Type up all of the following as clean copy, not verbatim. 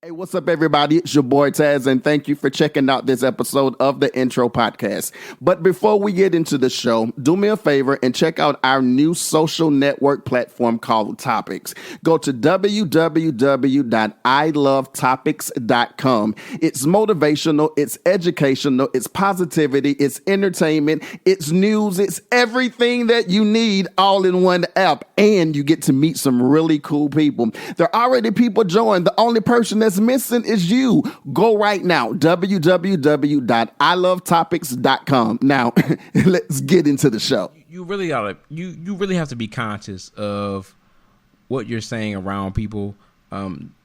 Hey, what's up, everybody? It's your boy TAZZ, and thank you for checking out this episode of the Intro Podcast. But before we get into the show, do me a favor and check out our new social network platform called Topics. Go to www.ilovetopics.com. It's motivational, it's educational, it's positivity, it's entertainment, it's news, it's everything that you need all in one app, and you get to meet some really cool people. There are already people joined. The only person that's missing is you. Go right now, www.ilovetopics.com. Now, let's get into the show. You really ought to, you really have to be conscious of what you're saying around people,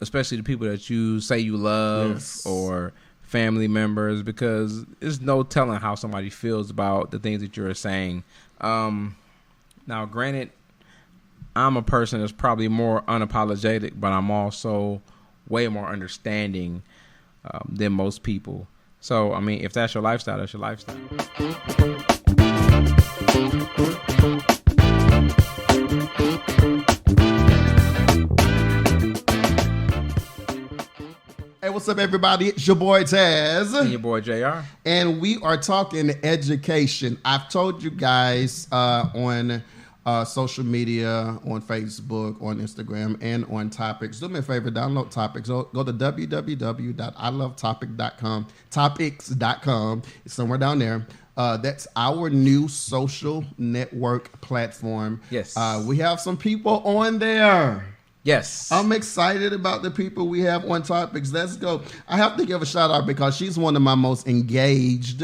especially the people that you say you love or family members, because there's no telling how somebody feels about the things that you're saying. Now, granted, I'm a person that's probably more unapologetic, but I'm also way more understanding than most people. So, I mean, if that's your lifestyle, that's your lifestyle. Hey, what's up, everybody? It's your boy TAZZ. And your boy JR. And we are talking education. I've told you guys on social media, on Facebook, on Instagram, and on Topics. Do me a favor, download Topics. Go to www.ilovetopic.com. Topics.com. It's somewhere down there. That's our new social network platform. Yes. We have some people on there. Yes. I'm excited about the people we have on Topics. Let's go. I have to give a shout out because she's one of my most engaged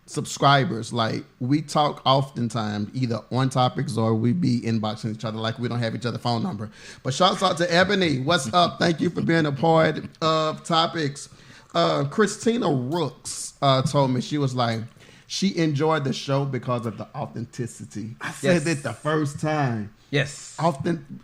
subscribers. Like, we talk oftentimes either on Topics or we be inboxing each other like we don't have each other's phone number. But shouts out to Ebony. What's up? Thank you for being a part of Topics. Christina Rooks told me, she was like, she enjoyed the show because of the authenticity. I said it the first time. Yes.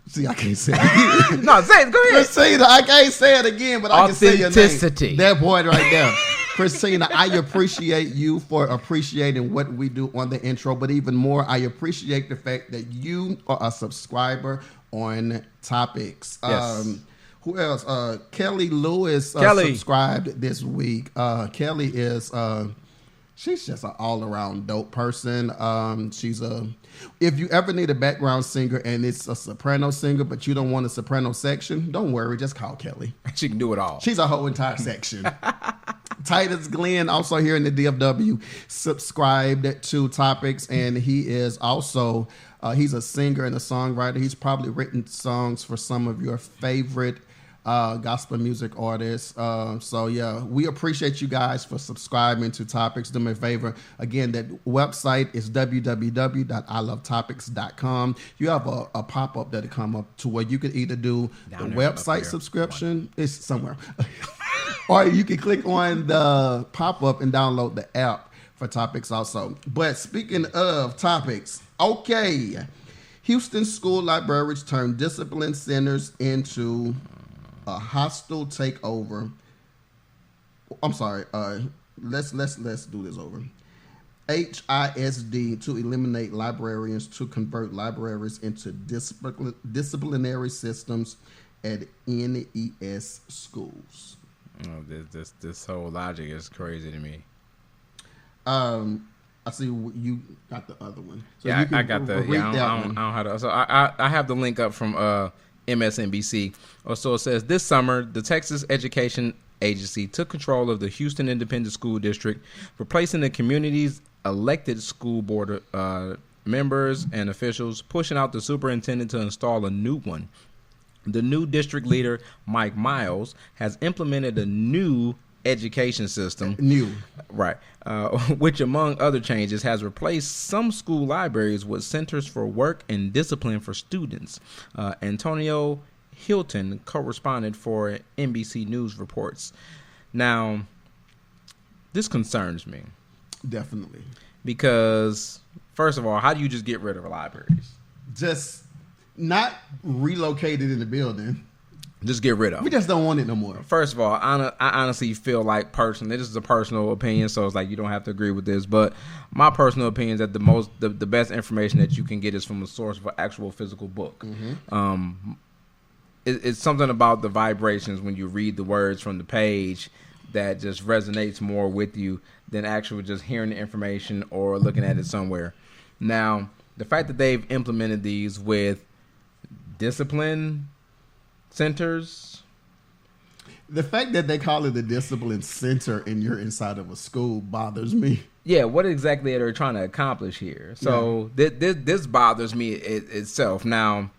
See, I can't say it. No, say it. Go ahead. Christina, I can't say it again, but I can say your name. Authenticity. That boy right there. Christina, I appreciate you for appreciating what we do on the intro, but even more, I appreciate the fact that you are a subscriber on Topics. Yes. Who else? Kelly Lewis subscribed this week. Kelly is... she's just an all-around dope person. If you ever need a background singer and it's a soprano singer, but you don't want a soprano section, don't worry, just call Kelly. She can do it all. She's a whole entire section. Titus Glenn, also here in the DFW, subscribed to Topics, and he is also, he's a singer and a songwriter. He's probably written songs for some of your favorite gospel music artists. So yeah, we appreciate you guys for subscribing to Topics. Do me a favor. Again, that website is www.ilovetopics.com. You have a pop-up that'll come up to where you could either do the website subscription. It's somewhere. Or you can click on the pop-up and download the app for Topics also. But speaking of Topics, okay. Houston school libraries turn discipline centers into a hostile takeover. I'm sorry. Let's do this over. HISD to eliminate librarians to convert libraries into disciplinary systems at NES schools. Oh, this whole logic is crazy to me. I see you got the other one. So yeah, I got the. Yeah, I don't have to. So I have the link up from MSNBC. So it says, this summer, the Texas Education Agency took control of the Houston Independent School District, replacing the community's elected school board members and officials, pushing out the superintendent to install a new one. The new district leader, Mike Miles, has implemented a new education system. Which, among other changes, has replaced some school libraries with centers for work and discipline for students. Antonio Hilton, correspondent for NBC News, reports. Now, this concerns me. Definitely. Because, first of all, how do you just get rid of libraries? Just not relocated in the building. Just get rid of it. We just don't want it no more. First of all, I honestly feel like personally, this is a personal opinion, so it's like you don't have to agree with this, but my personal opinion is that the best information that you can get is from a source of an actual physical book. it's something about the vibrations when you read the words from the page that just resonates more with you than actually just hearing the information or looking at it somewhere. Now, the fact that they've implemented these with discipline centers. The fact that they call it the discipline center and you're inside of a school bothers me. Yeah, what exactly are they trying to accomplish here? So this bothers me itself. Now,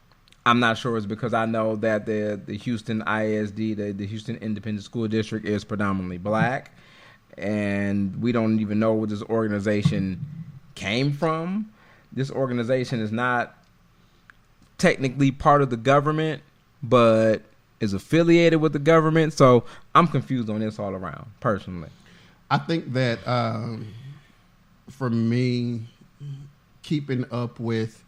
I'm not sure it's because I know that the Houston ISD, the Houston Independent School District, is predominantly black, and we don't even know where this organization came from. This organization is not technically part of the government, but is affiliated with the government. So I'm confused on this all around, personally. I think that for me, keeping up with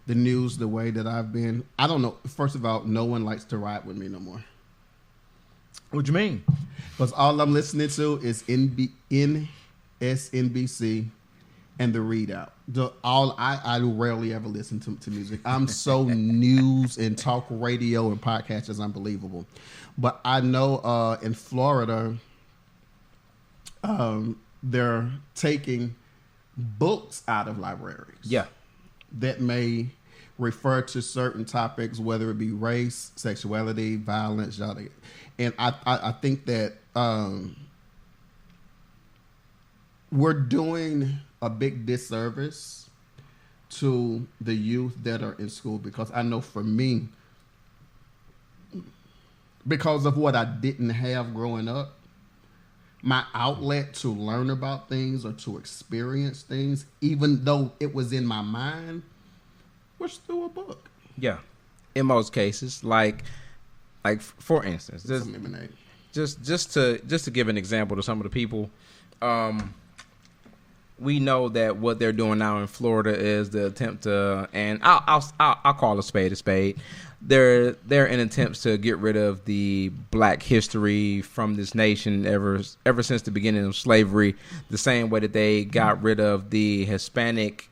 the news the way that I've been, I don't know. First of all, no one likes to ride with me no more. What you mean? Because all I'm listening to is NSNBC and the readout. I rarely ever listen to music. I'm so news and talk radio and podcast is unbelievable. But I know in Florida, they're taking books out of libraries. Yeah. That may refer to certain topics, whether it be race, sexuality, violence, and I think that we're doing a big disservice to the youth that are in school, because I know for me, because of what I didn't have growing up, my outlet to learn about things or to experience things, even though it was in my mind, was through a book. Yeah, in most cases, like for instance, just to give an example to some of the people, we know that what they're doing now in Florida is the attempt to, and I'll call a spade a spade. They're in attempts to get rid of the black history from this nation ever since the beginning of slavery, the same way that they got rid of the Hispanic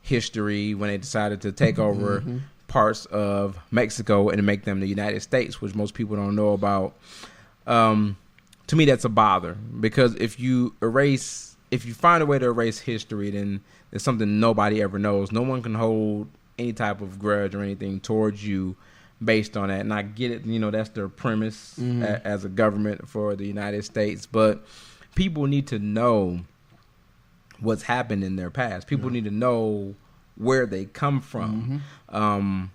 history when they decided to take over parts of Mexico and make them the United States, which most people don't know about. To me, that's a bother, because if you find a way to erase history, then it's something nobody ever knows. No one can hold any type of grudge or anything towards you based on that. And I get it, that's their premise as a government for the United States. But people need to know what's happened in their past. People need to know where they come from. And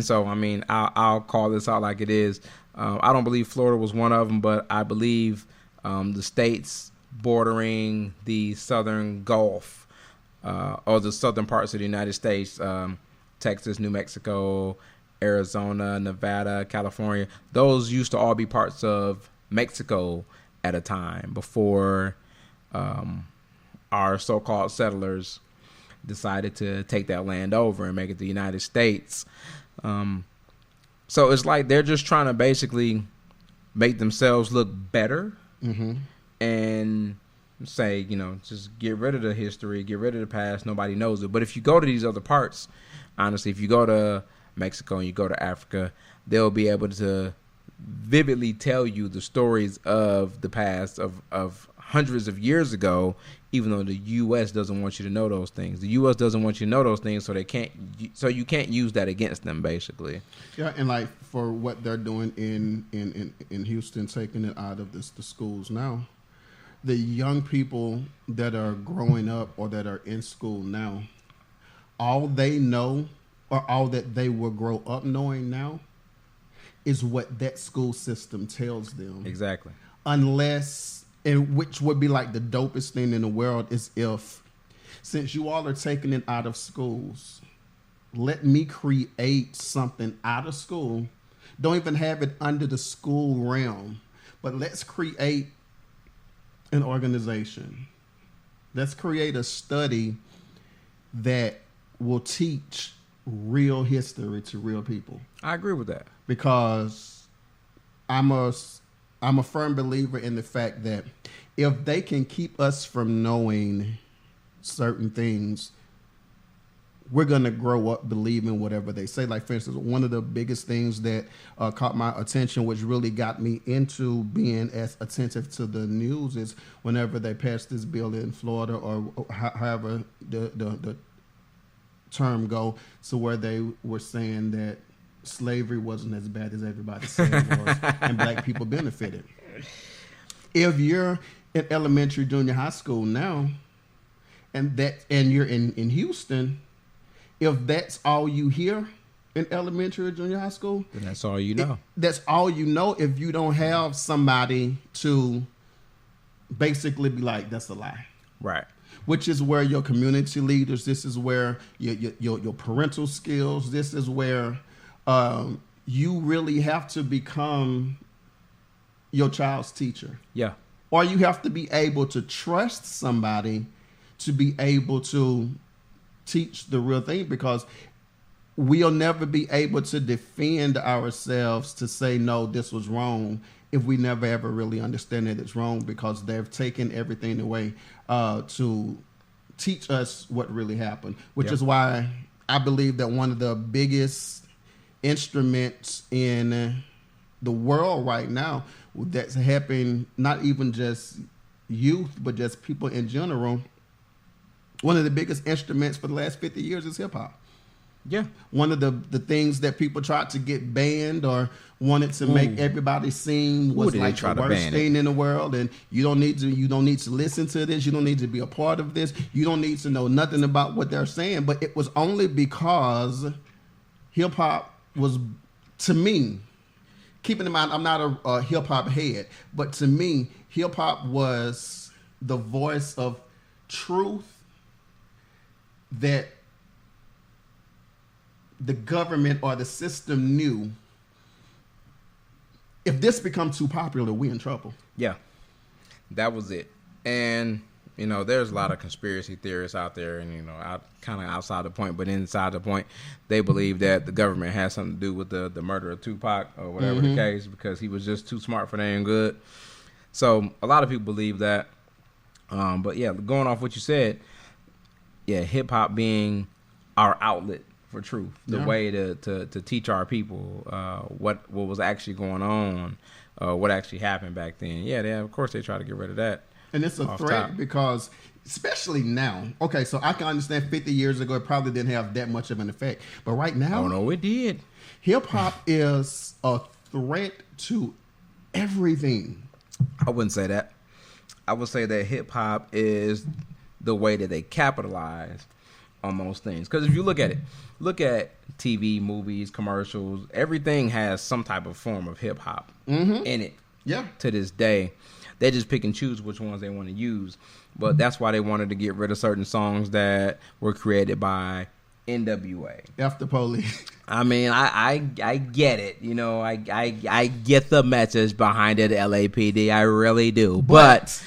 so, I mean, I'll call this out like it is. I don't believe Florida was one of them, but I believe the states bordering the southern Gulf, or the southern parts of the United States, Texas, New Mexico, Arizona, Nevada, California, those used to all be parts of Mexico at a time before our so-called settlers decided to take that land over and make it the United States. So it's like they're just trying to basically make themselves look better and say, just get rid of the history, get rid of the past. Nobody knows it. But if you go to these other parts, honestly, if you go to Mexico and you go to Africa, they'll be able to vividly tell you the stories of the past of hundreds of years ago, even though the U.S. doesn't want you to know those things. The U.S. doesn't want you to know those things, so you can't use that against them, basically. Yeah, and like for what they're doing in Houston, taking it out of the schools now, the young people that are growing up or that are in school now, all they know or all that they will grow up knowing now is what that school system tells them. Exactly. Unless, and which would be like the dopest thing in the world, is if, since you all are taking it out of schools, let me create something out of school. Don't even have it under the school realm, but let's create an organization. Let's create a study that will teach real history to real people. I agree with that, because I'm a firm believer in the fact that if they can keep us from knowing certain things, we're going to grow up believing whatever they say. Like, for instance, one of the biggest things that caught my attention, which really got me into being as attentive to the news, is whenever they passed this bill in Florida, or however the term go, so where they were saying that slavery wasn't as bad as everybody said it was, and black people benefited. If you're in elementary, junior high school now, and you're in Houston, if that's all you hear in elementary or junior high school, then that's all you know. That's all you know. If you don't have somebody to basically be like, that's a lie. Right. Which is where your community leaders, this is where your parental skills, this is where you really have to become your child's teacher. Yeah. Or you have to be able to trust somebody to be able to teach the real thing, because we'll never be able to defend ourselves to say, no, this was wrong, if we never ever really understand that it's wrong, because they've taken everything away to teach us what really happened, which is why I believe that one of the biggest instruments in the world right now that's helping not even just youth, but just people in general, one of the biggest instruments for the last 50 years is hip-hop. Yeah. One of the things that people tried to get banned or wanted to make everybody seem was like the worst thing in the world, and you don't need to listen to this, you don't need to be a part of this, you don't need to know nothing about what they're saying. But it was only because hip-hop was, to me, keeping in mind I'm not a hip-hop head, but to me hip-hop was the voice of truth that the government or the system knew, if this becomes too popular, we in trouble. Yeah, that was it. And, you know, there's a lot of conspiracy theorists out there, and, you know, kind of outside the point, but inside the point, they believe that the government has something to do with the murder of Tupac or whatever the case, because he was just too smart for their own good. So a lot of people believe that. But, yeah, going off what you said, yeah, hip-hop being our outlet for truth, the way to teach our people what was actually going on, what actually happened back then. Yeah, of course they try to get rid of that. And it's a threat because, especially now, okay, so I can understand 50 years ago it probably didn't have that much of an effect. But right now, oh no, it did. Hip-hop is a threat to everything. I wouldn't say that. I would say that hip-hop is the way that they capitalize on most things. Because if you look at TV, movies, commercials, everything has some type of form of hip hop in it. Yeah. To this day, they just pick and choose which ones they want to use. But that's why they wanted to get rid of certain songs that were created by NWA. F the police. I mean, I get it. You know, I get the message behind it, LAPD. I really do. But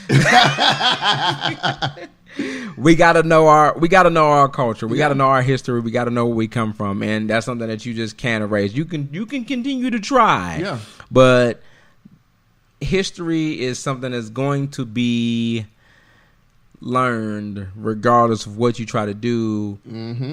we gotta know our culture. We gotta know our history. We gotta know where we come from, and that's something that you just can't erase. You can continue to try, but history is something that's going to be learned regardless of what you try to do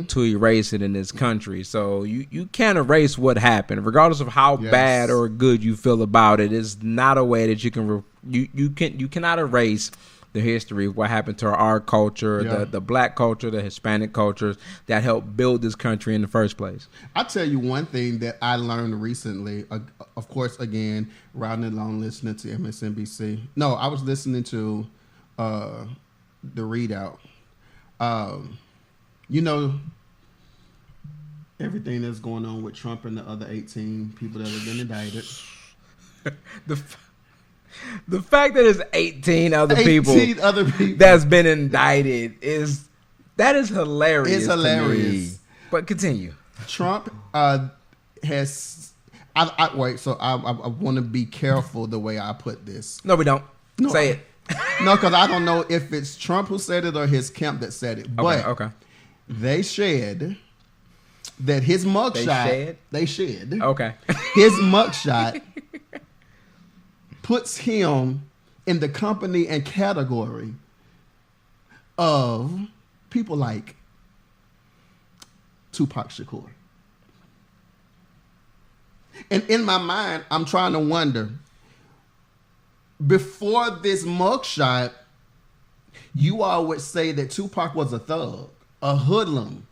to erase it in this country. So you can't erase what happened, regardless of how bad or good you feel about it. It's not a way that you can you cannot erase the history of what happened to our culture, the black culture, the Hispanic cultures that helped build this country in the first place. I'll tell you one thing that I learned recently, of course, again, riding along listening to MSNBC. No, I was listening to the readout. You know, everything that's going on with Trump and the other 18 people that have been indicted. The fact that it's 18 other people that's been indicted is hilarious. It's hilarious. To me. But continue. Trump has. Wait. So I want to be careful the way I put this. No, we don't. No, say it. No, because I don't know if it's Trump who said it or his camp that said it. But they shared that his mugshot. They shared. Okay. His mugshot puts him in the company and category of people like Tupac Shakur. And in my mind, I'm trying to wonder, before this mugshot, you all would say that Tupac was a thug, a hoodlum,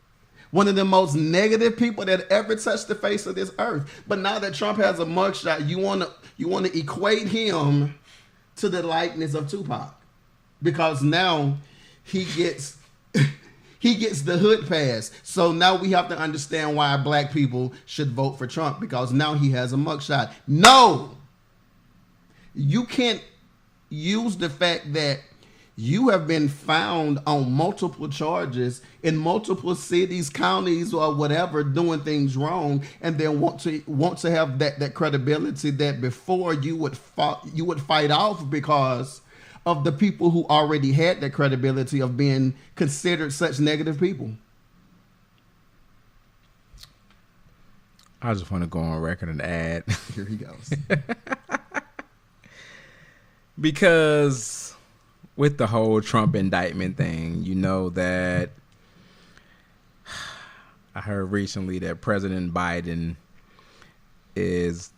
one of the most negative people that ever touched the face of this earth. But now that Trump has a mugshot, you want to equate him to the likeness of Tupac, because now he gets the hood pass. So now we have to understand why black people should vote for Trump, because now he has a mugshot. No, you can't use the fact that you have been found on multiple charges in multiple cities, counties, or whatever, doing things wrong, and then want to have that credibility that before you would fight off because of the people who already had that credibility of being considered such negative people. I just want to go on record and add. Here he goes. Because with the whole Trump indictment thing, you know that I heard recently that President Biden is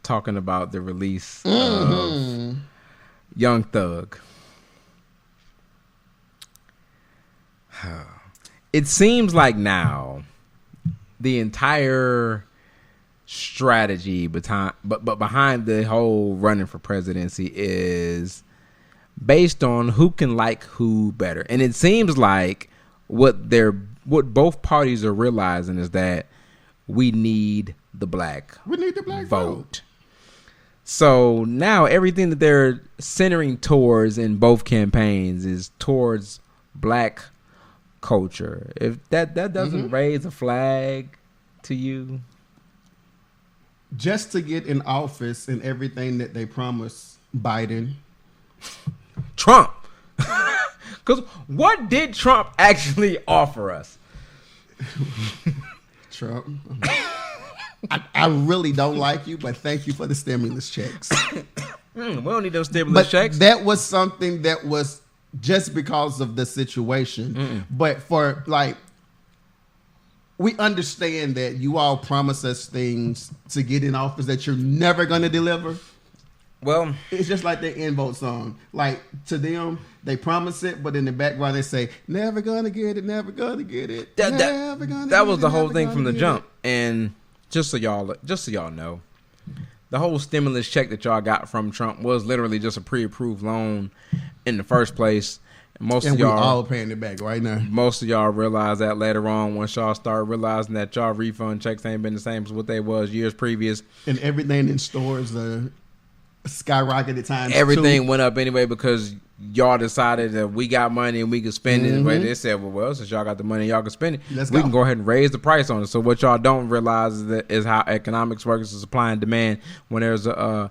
talking about the release of Young Thug. It seems like now the entire strategy behind the whole running for presidency is based on who can like who better. And it seems like what both parties are realizing is that we need the black vote. So now everything that they're centering towards in both campaigns is towards black culture. If that doesn't raise a flag to you, just to get in office and everything that they promised Biden, Trump. Because what did Trump actually offer us? Trump. I really don't like you, but thank you for the stimulus checks. We don't need those stimulus checks. That was something that was just because of the situation. But for we understand that you all promise us things to get in office that you're never going to deliver. Well, it's just like the In Vote song. Like, to them, they promise it, but in the background they say, never gonna get it, never gonna get it. That was the whole thing from the jump. And just so y'all know, the whole stimulus check that y'all got from Trump was literally just a pre-approved loan in the first place. Most of y'all all paying it back right now. Most of y'all realize that later on once y'all start realizing that y'all refund checks ain't been the same as what they was years previous. And everything in stores skyrocketed times. Everything went up anyway because y'all decided that we got money and we could spend it. But they said, well, since y'all got the money, y'all can spend it. We can go ahead and raise the price on it. So what y'all don't realize is how economics works: is supply and demand. When there's a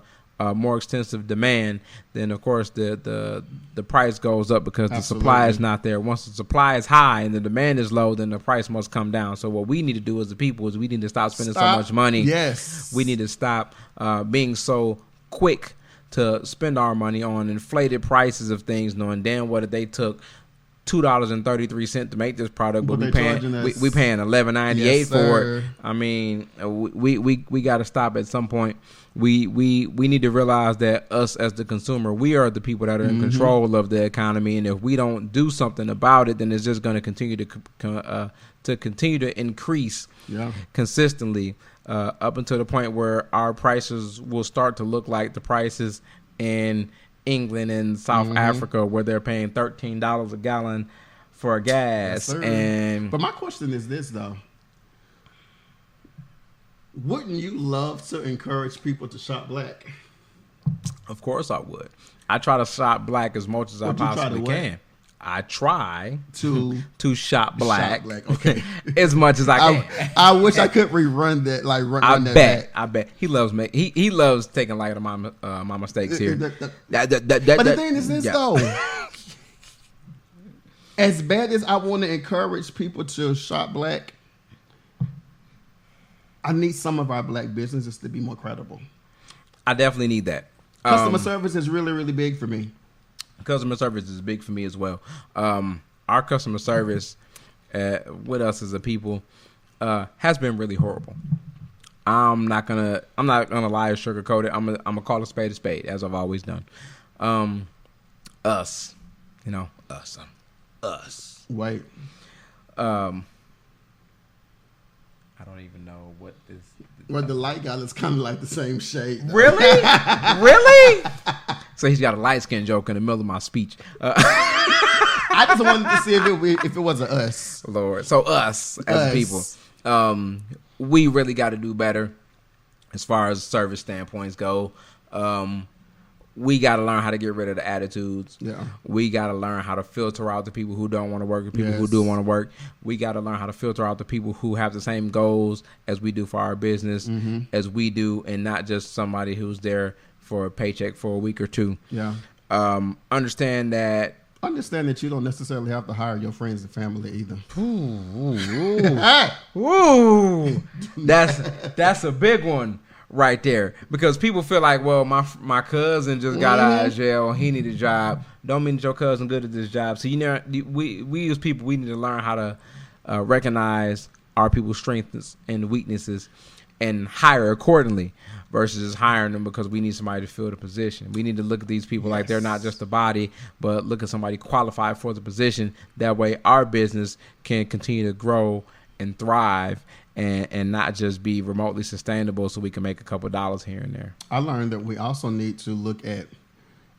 more extensive demand, then of course the price goes up because the supply is not there. Once the supply is high and the demand is low, then the price must come down. So what we need to do as the people is we need to stop spending so much money. Yes, we need to stop being so quick to spend our money on inflated prices of things, knowing damn well that they took $2.33 to make this product, but we paying $11.98 for it. I mean, we got to stop at some point. We need to realize that us as the consumer, we are the people that are in control of the economy, and if we don't do something about it, then it's just going to continue to increase consistently up until the point where our prices will start to look like the prices in England and South Africa, where they're paying $13 a gallon for gas. Yes, but my question is this though: wouldn't you love to encourage people to shop black? Of course I would. I try to shop black as much as I possibly can. I try to shop black. Okay. As much as I can. I wish I could rerun that. I bet he loves he loves taking light of my mistakes here. But the thing is this though. As bad as I want to encourage people to shop black, I need some of our black businesses to be more credible. I definitely need that. Customer service is really, really big for me. Customer service is big for me as well. Our customer service with us as a people has been really horrible. I'm not gonna lie or sugarcoat it. I'm gonna call a spade, as I've always done. Us. Wait. I don't even know what this. Well, the light guy is kind of like the same shade. Though. Really? Really? So he's got a light skin joke in the middle of my speech. I just wanted to see if it was a us. Lord. So us as people, we really got to do better as far as service standpoints go. We got to learn how to get rid of the attitudes. Yeah. We got to learn how to filter out the people who don't want to work and people who do want to work. We got to learn how to filter out the people who have the same goals as we do for our business, as we do, and not just somebody who's there for a paycheck for a week or two. Yeah. Understand that you don't necessarily have to hire your friends and family either. Ooh. That's a big one. Right there, because people feel like, well, my cousin just got out of jail, he need a job. Don't mean that your cousin good at this job. So we as people, we need to learn how to recognize our people's strengths and weaknesses, and hire accordingly, versus just hiring them because we need somebody to fill the position. We need to look at these people like they're not just a body, but look at somebody qualified for the position. That way, our business can continue to grow and thrive. And not just be remotely sustainable so we can make a couple dollars here and there. I learned that we also need to look at,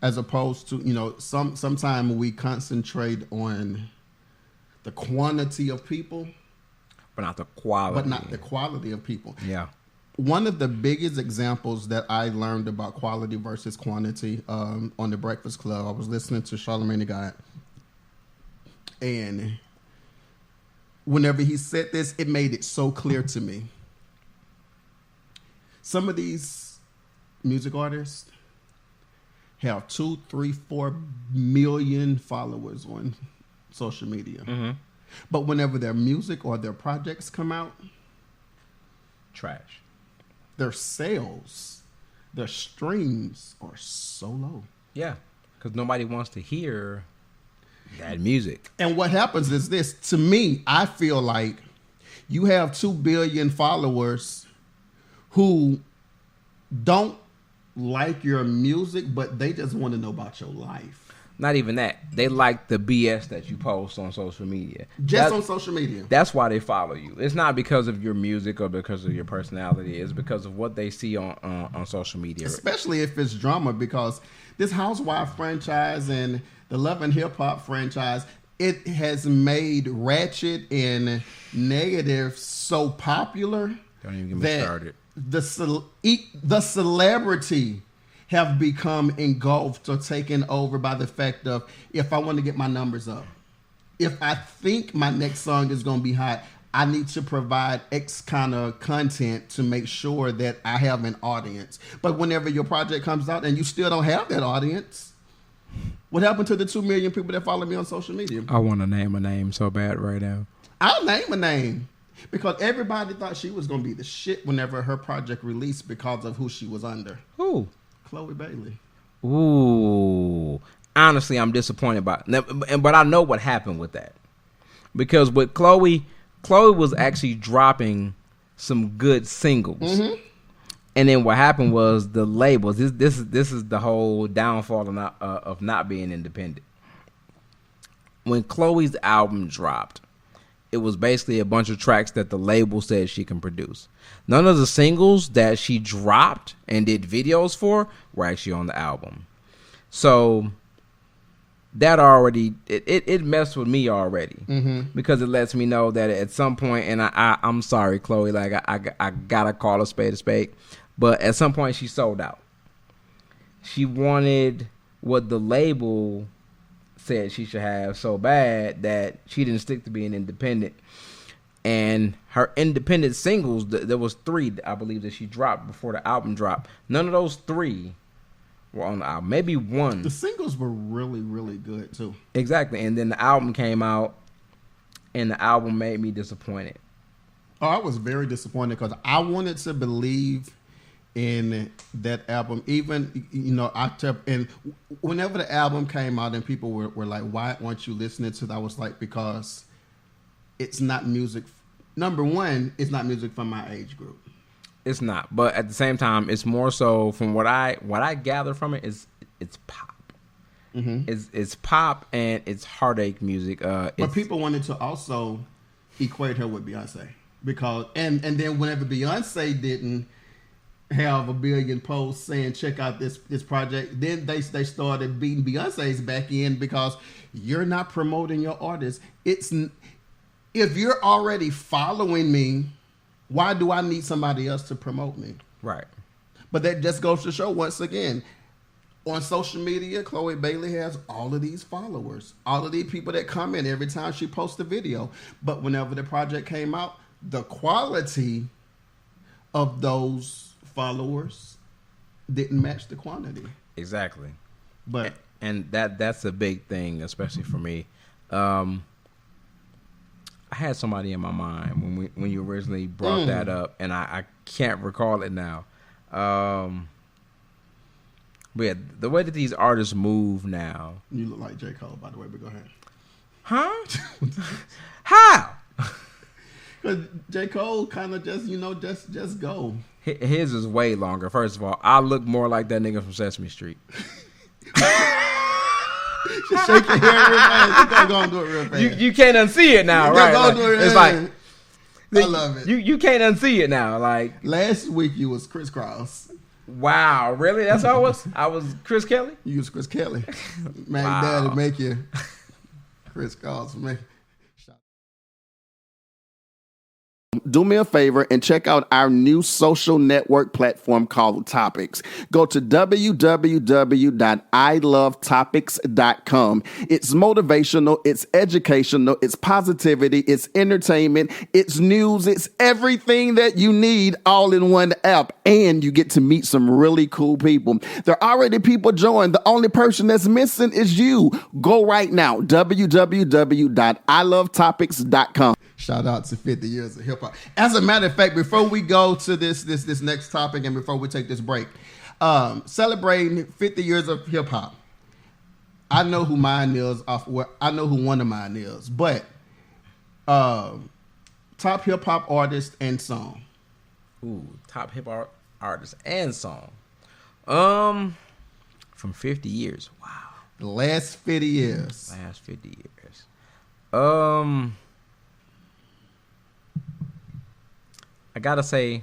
as opposed to, sometimes we concentrate on the quantity of people. But not the quality. But not the quality of people. Yeah. One of the biggest examples that I learned about quality versus quantity on the Breakfast Club, I was listening to Charlamagne the God, and whenever he said this, it made it so clear to me. Some of these music artists have 2, 3, 4 million followers on social media. But whenever their music or their projects come out, trash. Their sales, their streams are so low. Yeah, because nobody wants to hear that music. And what happens is this. To me, I feel like you have 2 billion followers who don't like your music, but they just want to know about your life. Not even that. They like the BS that you post on social media. On social media. That's why they follow you. It's not because of your music or because of your personality. It's because of what they see on social media. Especially if it's drama, because this Housewife franchise and the Love and Hip Hop franchise, it has made ratchet and negative so popular. Don't even get me started. The celebrity have become engulfed or taken over by the fact of, if I want to get my numbers up, if I think my next song is going to be hot, I need to provide X kind of content to make sure that I have an audience. But whenever your project comes out and you still don't have that audience, what happened to the 2 million people that follow me on social media? I want to name a name so bad right now. I'll name a name. Because everybody thought she was going to be the shit whenever her project released because of who she was under. Who? Chloe Bailey. Ooh. Honestly, I'm disappointed by it. But I know what happened with that. Because with Chloe was actually dropping some good singles. And then what happened was the labels. This is the whole downfall of not being independent. When Chloe's album dropped, it was basically a bunch of tracks that the label said she can produce. None of the singles that she dropped and did videos for were actually on the album. So that already, it messed with me already. Because it lets me know that at some point, and I'm sorry, Chloe, like I gotta call a spade, but at some point she sold out. She wanted what the label said she should have so bad that she didn't stick to being independent. And her independent singles, there was 3, I believe, that she dropped before the album dropped. None of those 3 were on the album. Maybe 1. The singles were really, really good, too. Exactly. And then the album came out, and the album made me disappointed. Oh, I was very disappointed because I wanted to believe in that album. Even, and whenever the album came out and people were like, why aren't you listening to that? I was like, because it's not music. Number one, it's not music from my age group. It's not, but at the same time, it's more so from what I gather from it is it's pop. Mm-hmm. It's pop and it's heartache music. But people wanted to also equate her with Beyonce because and then whenever Beyonce didn't have a billion posts saying check out this project, then they started beating Beyonce's back in because you're not promoting your artist. It's if you're already following me, why do I need somebody else to promote me? Right. But that just goes to show once again, on social media, Chloe Bailey has all of these followers, all of these people that comment every time she posts a video. But whenever the project came out, the quality of those followers didn't match the quantity. Exactly. But and that's a big thing, especially for me. I had somebody in my mind when you originally brought that up, and I can't recall it now. But yeah, the way that these artists move now. You look like J. Cole, by the way, but go ahead. Huh? How? Because J. Cole kind of just go. His is way longer. First of all, I look more like that nigga from Sesame Street. Just shake your hair real fast. You go and do it real fast. You can't unsee it now, right? Like, do it it's like I love it. You can't unsee it now. Like last week, you was crisscross. Wow, really? That's all I was. I was Chris Kelly. You was Chris Kelly. Man, wow. Daddy make you crisscross, man. Do me a favor and check out our new social network platform called Topics. Go to www.ilovetopics.com. It's motivational, it's educational, it's positivity, it's entertainment, it's news, it's everything that you need all in one app. And you get to meet some really cool people. There are already people joined. The only person that's missing is you. Go right now, www.ilovetopics.com. Shout out to 50 years of hip hop. As a matter of fact, before we go to this next topic and before we take this break, celebrating 50 years of hip hop. I know who mine is I know who one of mine is, but top hip hop artist and song. Ooh, top hip hop artist and song. From 50 years. Wow. The last 50 years. Last 50 years. I gotta say,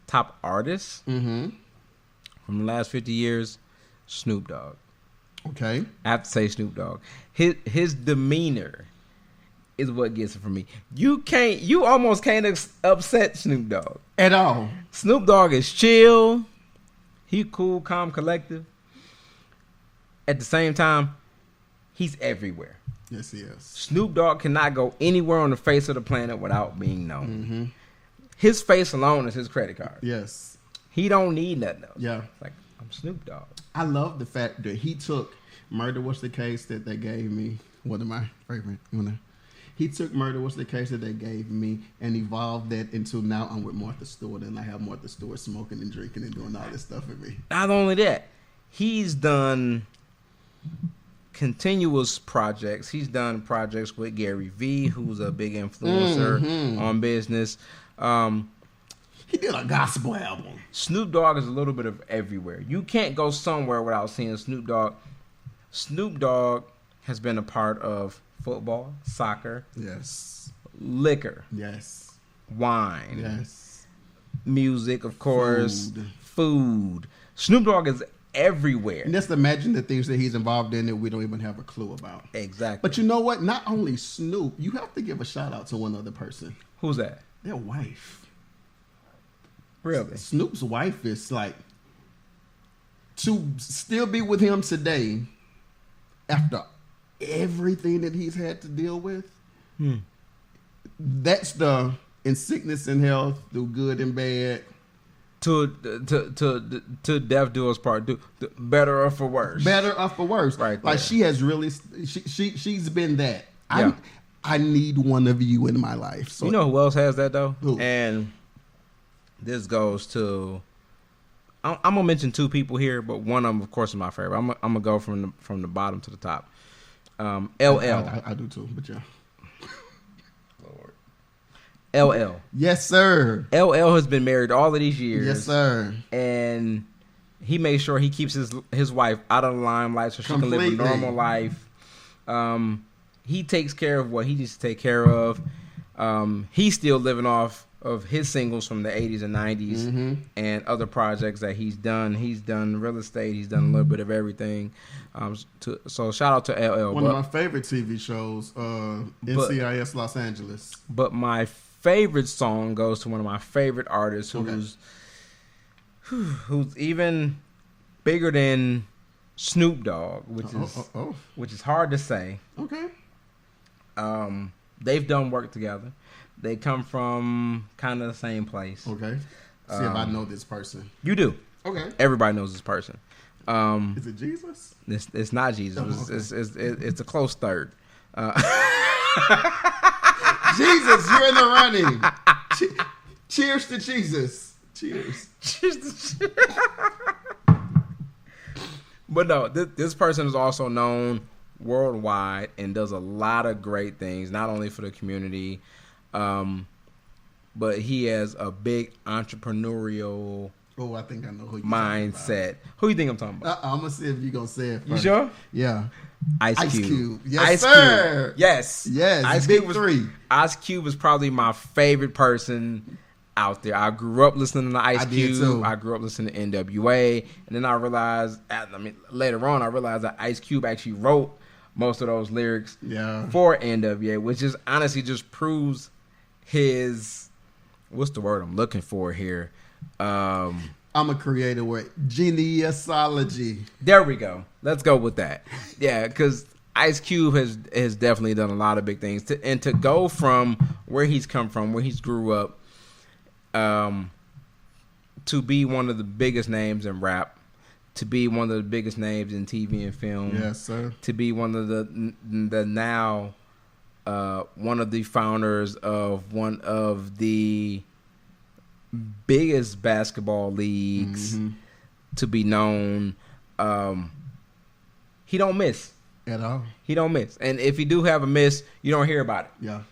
top artist from the last 50 years, Snoop Dogg. Okay, I have to say Snoop Dogg. His demeanor is what gets it for me. You almost can't upset Snoop Dogg at all. Snoop Dogg is chill. He cool, calm, collective. At the same time, he's everywhere. Yes, he is. Snoop Dogg cannot go anywhere on the face of the planet without being known. His face alone is his credit card. Yes. He don't need nothing else. Yeah. It's like, I'm Snoop Dogg. I love the fact that he took Murder Was the Case that they gave me. One of my favorite. He took Murder Was the Case that they gave me and evolved that into now I'm with Martha Stewart and I have Martha Stewart smoking and drinking and doing all this stuff with me. Not only that, he's done continuous projects. He's done projects with Gary Vee, who's a big influencer on business. He did a gospel album. Snoop Dogg is a little bit of everywhere. You can't go somewhere without seeing Snoop Dogg. Snoop Dogg has been a part of football, soccer, yes, liquor, yes, wine, yes, music, of course, food. Snoop Dogg is everywhere. And just imagine the things that he's involved in that we don't even have a clue about. Exactly. But you know what? Not only Snoop, you have to give a shout out to one other person. Who's that? Their wife. Really? Snoop's wife is like, to still be with him today after everything that he's had to deal with. That's the in sickness and health, through good and bad. To death do us part, do better or for worse. Better or for worse. Right. Like there. she has really, she's been that. Yeah. I need one of you in my life. So you know who else has that though? Who? And this goes to, I'm gonna mention two people here, but one of them, of course, is my favorite. I'm gonna go from the bottom to the top. LL. I do too, but yeah. Lord. LL. Yes, sir. LL has been married all of these years. Yes, sir. And he makes sure he keeps his wife out of the limelight so she can live a normal life. He takes care of what he needs to take care of. He's still living off of his singles from the 80s and 90s and other projects that he's done. He's done real estate. He's done a little bit of everything. So shout out to LL. One of my favorite TV shows, NCIS Los Angeles. But my favorite song goes to one of my favorite artists who's even bigger than Snoop Dogg, which is hard to say. Okay. They've done work together. They come from kind of the same place. Okay. See if I know this person. You do. Okay. Everybody knows this person. Is it Jesus? It's not Jesus. Oh, okay. It's a close third. Jesus, you're in the running. Cheers to Jesus. Cheers. But no, this person is also known worldwide and does a lot of great things, not only for the community, but he has a big entrepreneurial I think I know who you're mindset. Who you think I'm talking about? I'm going to see if you're going to say it first. You sure? Yeah. Ice Cube. Yes, Ice sir. Cube. Yes. Ice Cube was 3. Ice Cube was probably my favorite person out there. I grew up listening to Ice Cube. Did too. I grew up listening to NWA. And then I realized, later on, that Ice Cube actually wrote most of those lyrics for NWA, which is honestly just proves his, what's the word I'm looking for here? I'm a creative word. Geniusology. There we go. Let's go with that. Yeah, because Ice Cube has definitely done a lot of big things. And to go from where he's come from, where he's grew up, to be one of the biggest names in rap, to be one of the biggest names in TV and film. Yes, sir. To be one of the now one of the founders of one of the biggest basketball leagues, to be known. He don't miss at all. He don't miss, and if he do have a miss, you don't hear about it. Yeah.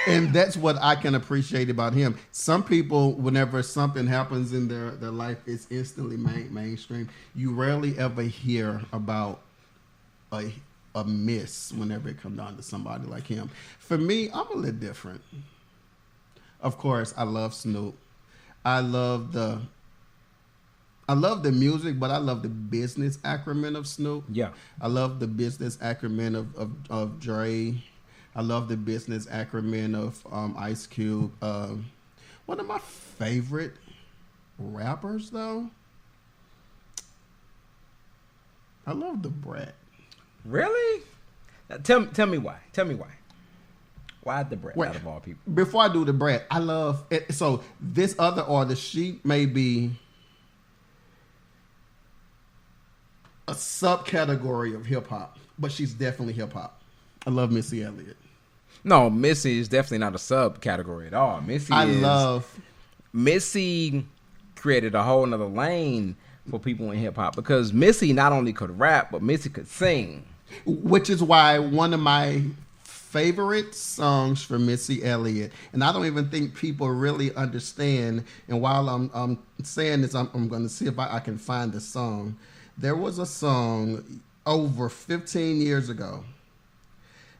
And that's what I can appreciate about him. Some people, whenever something happens in their life, it's instantly mainstream. You rarely ever hear about a miss whenever it comes down to somebody like him. For me, I'm a little different. Of course, I love Snoop. I love the music, but I love the business acumen of Snoop. Yeah. I love the business acumen of Dre. I love the business acumen of Ice Cube. One of my favorite rappers, though, I love the Brat. Really? Tell me why. Tell me why. Why the Brat out of all people? Before I do the Brat, I love it. So this other artist, she may be a subcategory of hip hop, but she's definitely hip hop. I love Missy Elliott. No, Missy is definitely not a subcategory at all. Missy created a whole nother lane for people in hip hop because Missy not only could rap, but Missy could sing. Which is why one of my favorite songs for Missy Elliott, and I don't even think people really understand, and while I'm saying this, I'm going to see if I can find the song. There was a song over 15 years ago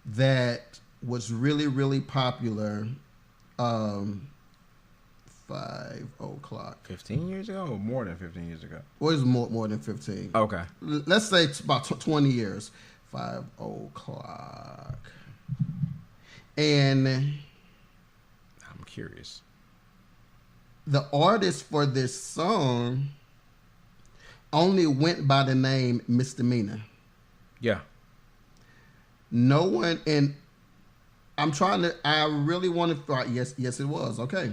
that was really, really popular. 5 o'clock. 15 years ago or more than 15 years ago? Well, it was more than 15. Okay. Let's say it's about 20 years. 5 o'clock. And I'm curious. The artist for this song only went by the name Misdemeanor. Yeah. No one, and I really want to, yes, it was. Okay.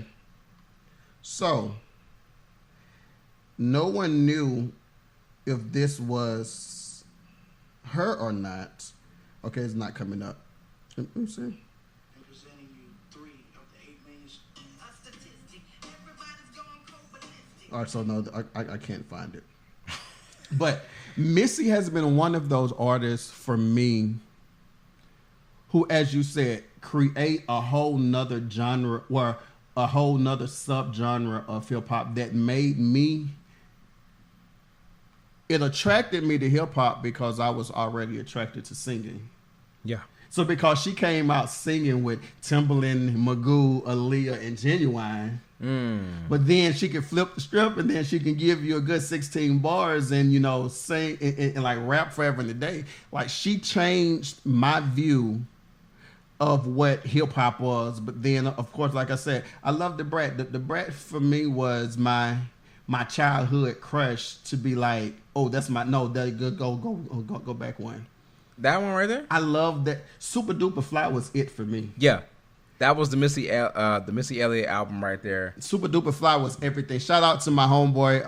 So, no one knew if this was her or not. Okay, it's not coming up. Let me see. All right, so no, I can't find it. But Missy has been one of those artists for me who, as you said, create a whole nother genre or a whole nother subgenre of hip hop that made me. It attracted me to hip hop because I was already attracted to singing. Yeah. So because she came out singing with Timbaland, Magoo, Aaliyah, and Genuine, but then she could flip the script and then she can give you a good 16 bars and, you know, sing and like rap forever and a day. Like she changed my view of what hip hop was. But then, of course, like I said, I love the Brat. The Brat for me was my childhood crush to be like, oh, that's my go back one. That one right there? I love that. Super Duper Fly was it for me. Yeah. That was the Missy Elliott album right there. Super Duper Fly was everything. Shout out to my homeboy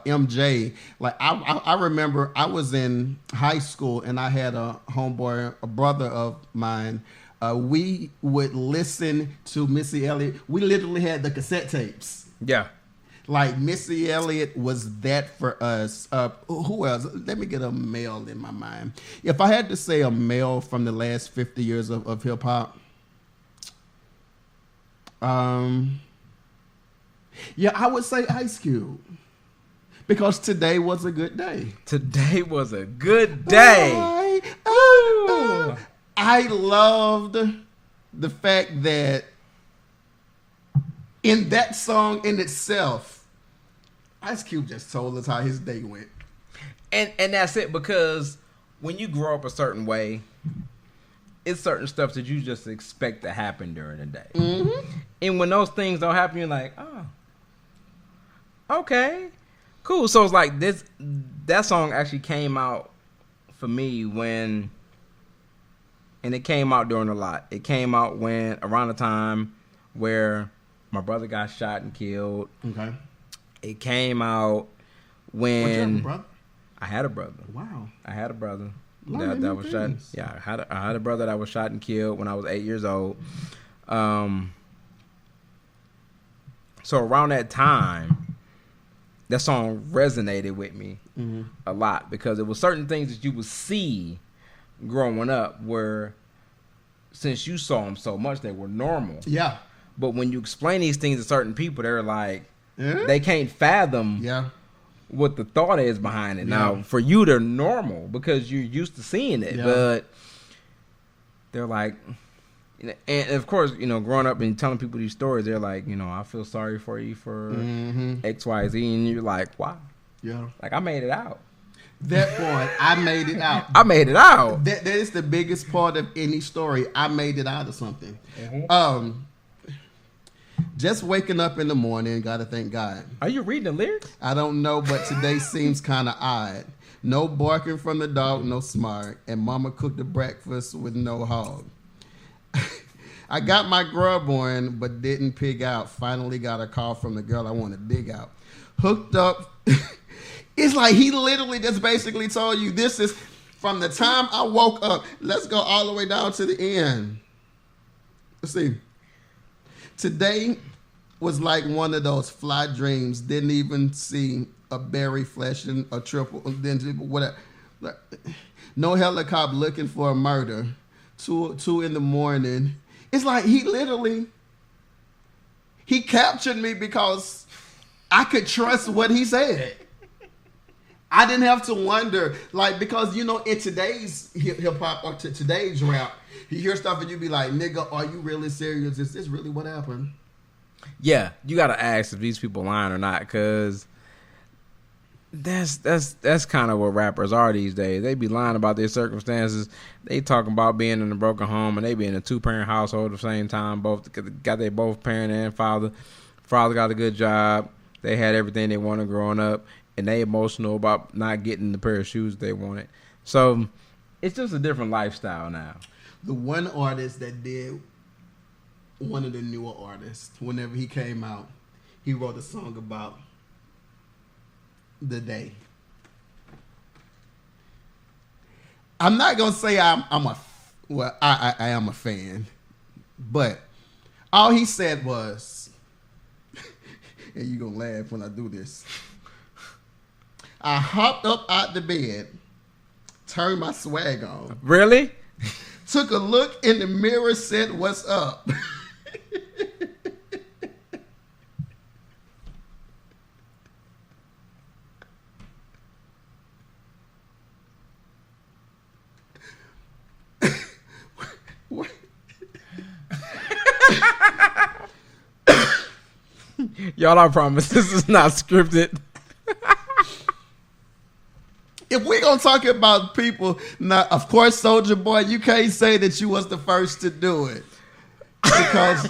MJ. Like I remember I was in high school and I had a homeboy, a brother of mine. We would listen to Missy Elliott. We literally had the cassette tapes. Yeah. Like Missy Elliott was that for us. Who else? Let me get a male in my mind. If I had to say a male from the last 50 years of hip hop, yeah, I would say Ice Cube. Because today was a good day. Today was a good day. I loved the fact that in that song in itself, Ice Cube just told us how his day went. And that's it, because when you grow up a certain way, it's certain stuff that you just expect to happen during the day. Mm-hmm. And when those things don't happen, you're like, oh, okay, cool. So it's like that song actually came out for me and it came out during a lot. It came out around the time where my brother got shot and killed. Okay. It came out when you have a brother? I had a brother. Wow. I had a brother that was shot. Yeah, I had a brother that was shot and killed when I was 8 years old. So around that time, that song resonated with me a lot because it was certain things that you would see growing up where, since you saw them so much, they were normal. Yeah. But when you explain these things to certain people, they're like, they can't fathom what the thought is behind it. Yeah. Now, for you, they're normal because you're used to seeing it. Yeah. But they're like, and of course, you know, growing up and telling people these stories, they're like, you know, I feel sorry for you for X, Y, Z. And you're like, wow. Yeah. Like, I made it out. That point, I made it out. I made it out. That is the biggest part of any story. I made it out of something. Mm-hmm. Just waking up in the morning, gotta thank God. Are you reading the lyrics? I don't know, but today seems kind of odd. No barking from the dog, no smart, and mama cooked the breakfast with no hog. I got my grub on, but didn't pig out. Finally got a call from the girl I want to dig out. Hooked up. It's like he literally just basically told you this is from the time I woke up. Let's go all the way down to the end. Let's see. Today was like one of those fly dreams. Didn't even see a berry flashing, a triple, then whatever. No helicopter looking for a murder. 2 in the morning. It's like he captured me because I could trust what he said. I didn't have to wonder, like, because, you know, in today's hip-hop or today's rap, you hear stuff and you be like, nigga, are you really serious? Is this really what happened? Yeah, you got to ask if these people lying or not, because that's kind of what rappers are these days. They be lying about their circumstances. They talking about being in a broken home, and they be in a 2-parent household at the same time. Both got their both parent and father. Father got a good job. They had everything they wanted growing up. And they emotional about not getting the pair of shoes they wanted. So it's just a different lifestyle now. The one artist that did, one of the newer artists, whenever he came out, he wrote a song about the day. I'm not going to say I am a fan, but all he said was, and you're going to laugh when I do this, I hopped up out the bed, turned my swag on. Really? took a look in the mirror, said, "What's up?" Y'all, I promise this is not scripted. If we're going to talk about people, now, of course, Soulja Boy, you can't say that you was the first to do it. Because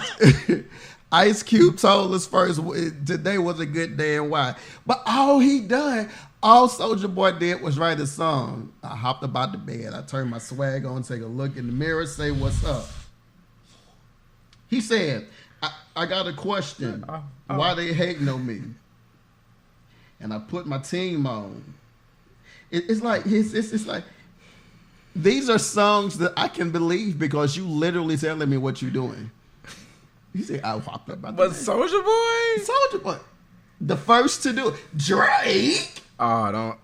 Ice Cube told us first, today was a good day and why. But all Soulja Boy did was write a song. I hopped up out the bed. I turned my swag on, take a look in the mirror, say, "What's up?" He said, I got a question. Why they hating on me? And I put my team on. It's like these are songs that I can believe because you literally telling me what you're doing. He said, "I hopped up about But Soulja Boy, the first to do it. Drake. Oh, don't.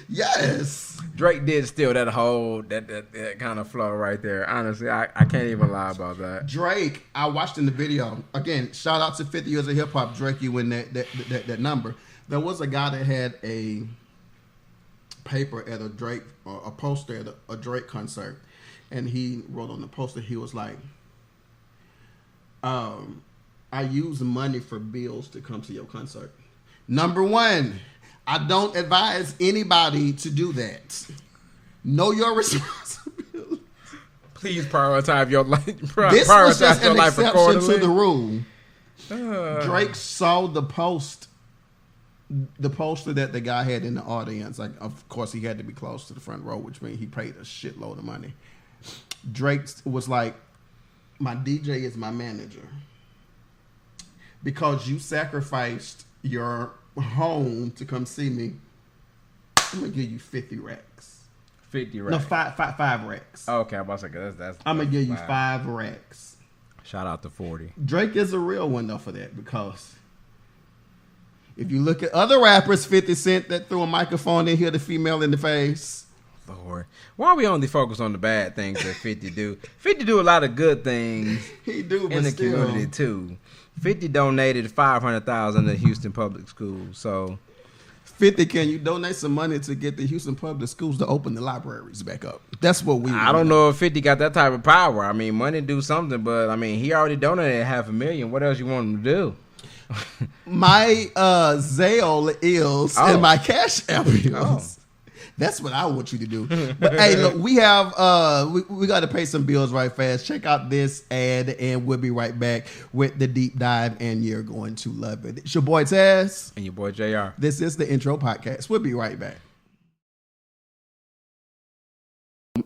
Yes. Drake did steal that whole that kind of flow right there. Honestly, I can't even lie about that. Drake, I watched in the video. Again, shout out to 50 Years of Hip Hop, Drake, you win that number. There was a guy that had a paper at a poster at a Drake concert, and he wrote on the poster, he was like, "I use money for bills to come to your concert." Number one, I don't advise anybody to do that. Know your responsibility. Please prioritize your life. This was just an exception to the rule. Drake saw the poster that the guy had in the audience. Like, of course, he had to be close to the front row, which means he paid a shitload of money. Drake was like, "My DJ is my manager. Because you sacrificed your home to come see me, I'm gonna give you 50 racks. 50 racks? No, five racks. Oh, okay, I'm about to say that's I'm gonna give you 5 racks. Shout out to 40. Drake is a real one though for that, because if you look at other rappers, 50 Cent that threw a microphone and hit a female in the face. Lord, why we only focus on the bad things that 50 do? 50 do a lot of good things. He do, but in the still. community too. 50 donated $500,000 to Houston Public Schools. So, 50, can you donate some money to get the Houston Public Schools to open the libraries back up? That's what we. I don't know if 50 got that type of power. I mean, money do something, but I mean, he already donated $500,000. What else you want him to do? My Zelle is and my Cash App is. Oh. That's what I want you to do. But hey, look, we have we got to pay some bills right fast. Check out this ad, and we'll be right back with the deep dive, and you're going to love it. It's your boy TAZZ And your boy JR. This is the Intro Podcast. We'll be right back.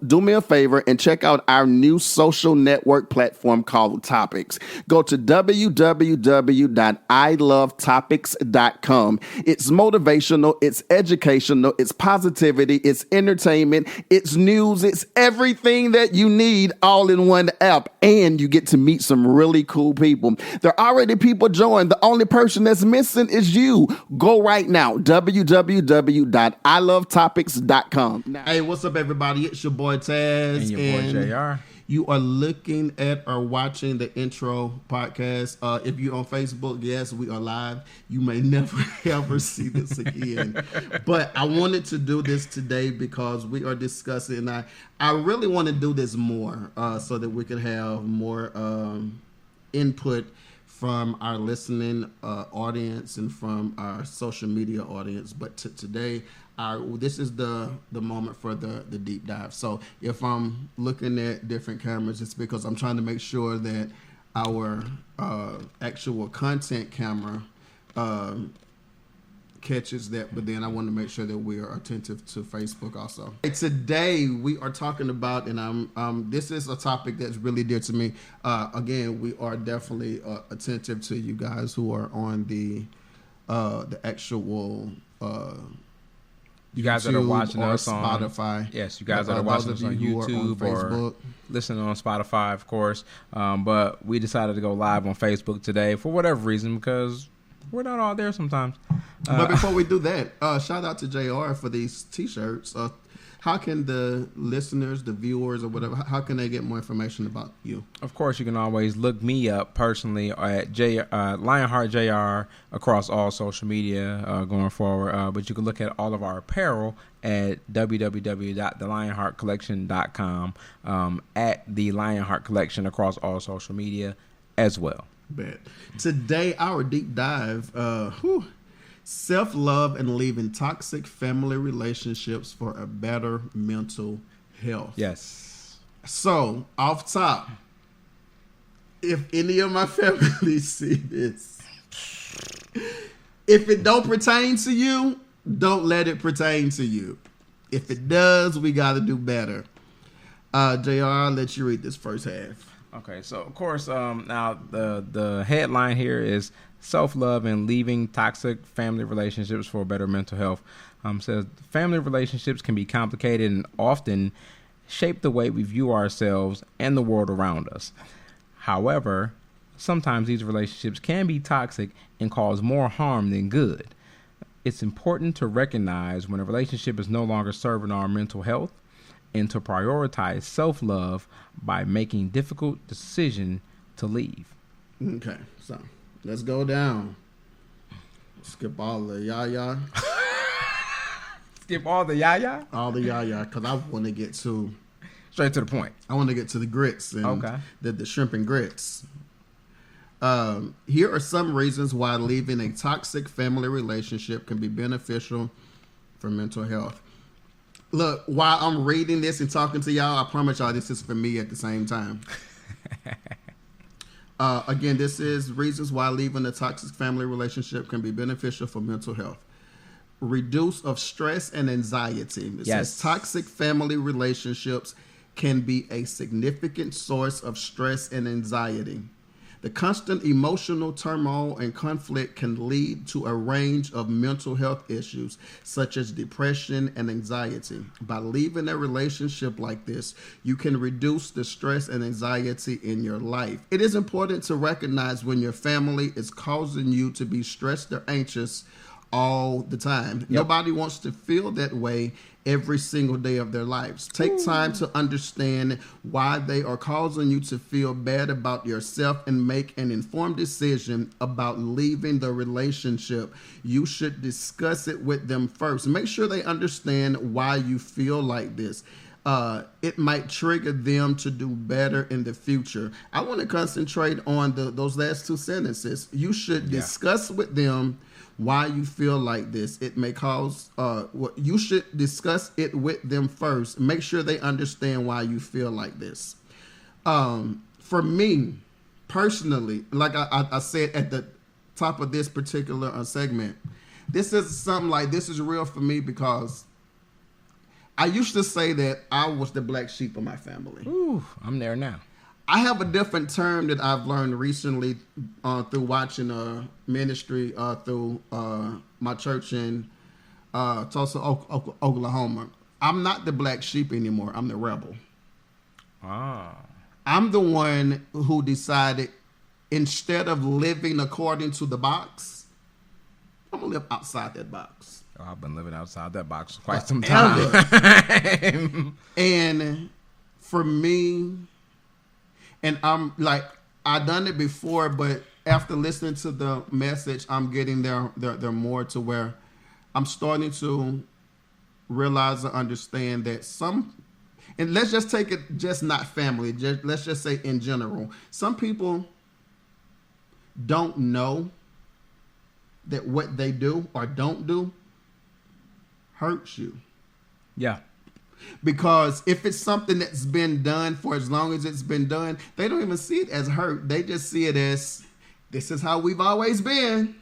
Do me a favor and check out our new social network platform called Topics. Go to www.ilovetopics.com. It's motivational, it's educational, it's positivity, it's entertainment, it's news, it's everything that you need all in one app. And you get to meet some really cool people. There are already people joined. The only person that's missing is you. Go right now, www.ilovetopics.com. Hey, what's up, everybody? It's your boy TAZZ And your boy JR. You are looking at or watching the Intro Podcast. If you're on Facebook, yes, we are live. You may never ever see this again. But I wanted to do this today because we are discussing, and I really want to do this more so that we can have more input from our listening audience and from our social media audience. But today, this is the moment for the deep dive. So if I'm looking at different cameras, it's because I'm trying to make sure that our actual content camera catches that, but then I want to make sure that we are attentive to Facebook also. Today we are talking about, and this is a topic that's really dear to me. Again, we are definitely attentive to you guys who are on the actual you guys that are watching us on Spotify. Yes, you guys that are watching us on YouTube or listening on Spotify, of course. But we decided to go live on Facebook today for whatever reason, because we're not all there sometimes. But before we do that, shout out to JR for these T-shirts. how can the listeners, the viewers, or whatever, how can they get more information about you? Of course, you can always look me up personally at Lionheart JR across all social media going forward. But you can look at all of our apparel at www.thelionheartcollection.com, at the Lionheart Collection across all social media as well. Bet. Today, our deep dive, self-love and leaving toxic family relationships for a better mental health. Yes. So, off top, if any of my family see this, if it don't pertain to you, don't let it pertain to you. If it does, we got to do better. JR, I'll let you read this first half. Okay, so of course, now the headline here is self-love and leaving toxic family relationships for better mental health. Says family relationships can be complicated and often shape the way we view ourselves and the world around us. However, sometimes these relationships can be toxic and cause more harm than good. It's important to recognize when a relationship is no longer serving our mental health and to prioritize self-love by making difficult decision to leave. Okay, so let's go down. Skip all the yaya. Skip all the yaya? All the yaya, because I want to get to... Straight to the point. I want to get to the grits and okay. the shrimp and grits. Here are some reasons why leaving a toxic family relationship can be beneficial for mental health. Look, while I'm reading this and talking to y'all, I promise y'all this is for me at the same time. Again, this is reasons why leaving a toxic family relationship can be beneficial for mental health. Reduce of stress and anxiety. It says toxic family relationships can be a significant source of stress and anxiety. The constant emotional turmoil and conflict can lead to a range of mental health issues, such as depression and anxiety. By leaving a relationship like this, you can reduce the stress and anxiety in your life. It is important to recognize when your family is causing you to be stressed or anxious all the time. Yep. Nobody wants to feel that way every single day of their lives. Take time to understand why they are causing you to feel bad about yourself and make an informed decision about leaving the relationship. You should discuss it with them first. Make sure they understand why you feel like this. It might trigger them to do better in the future. I want to concentrate on those last two sentences. You should discuss with them why you feel like this. It may cause, you should discuss it with them first. Make sure they understand why you feel like this. For me, personally, like I said at the top of this particular segment, this is something like, this is real for me because I used to say that I was the black sheep of my family. Ooh, I'm there now. I have a different term that I've learned recently through watching ministry through my church in Tulsa, Oklahoma. I'm not the black sheep anymore. I'm the rebel. Ah. I'm the one who decided instead of living according to the box, I'm going to live outside that box. Oh, I've been living outside that box for quite some time. And for me... And I'm like, I've done it before, but after listening to the message, I'm getting there more to where I'm starting to realize and understand that and let's just take it just not family, let's just say in general, some people don't know that what they do or don't do hurts you. Yeah. Because if it's something that's been done for as long as it's been done, they don't even see it as hurt. They just see it as, this is how we've always been.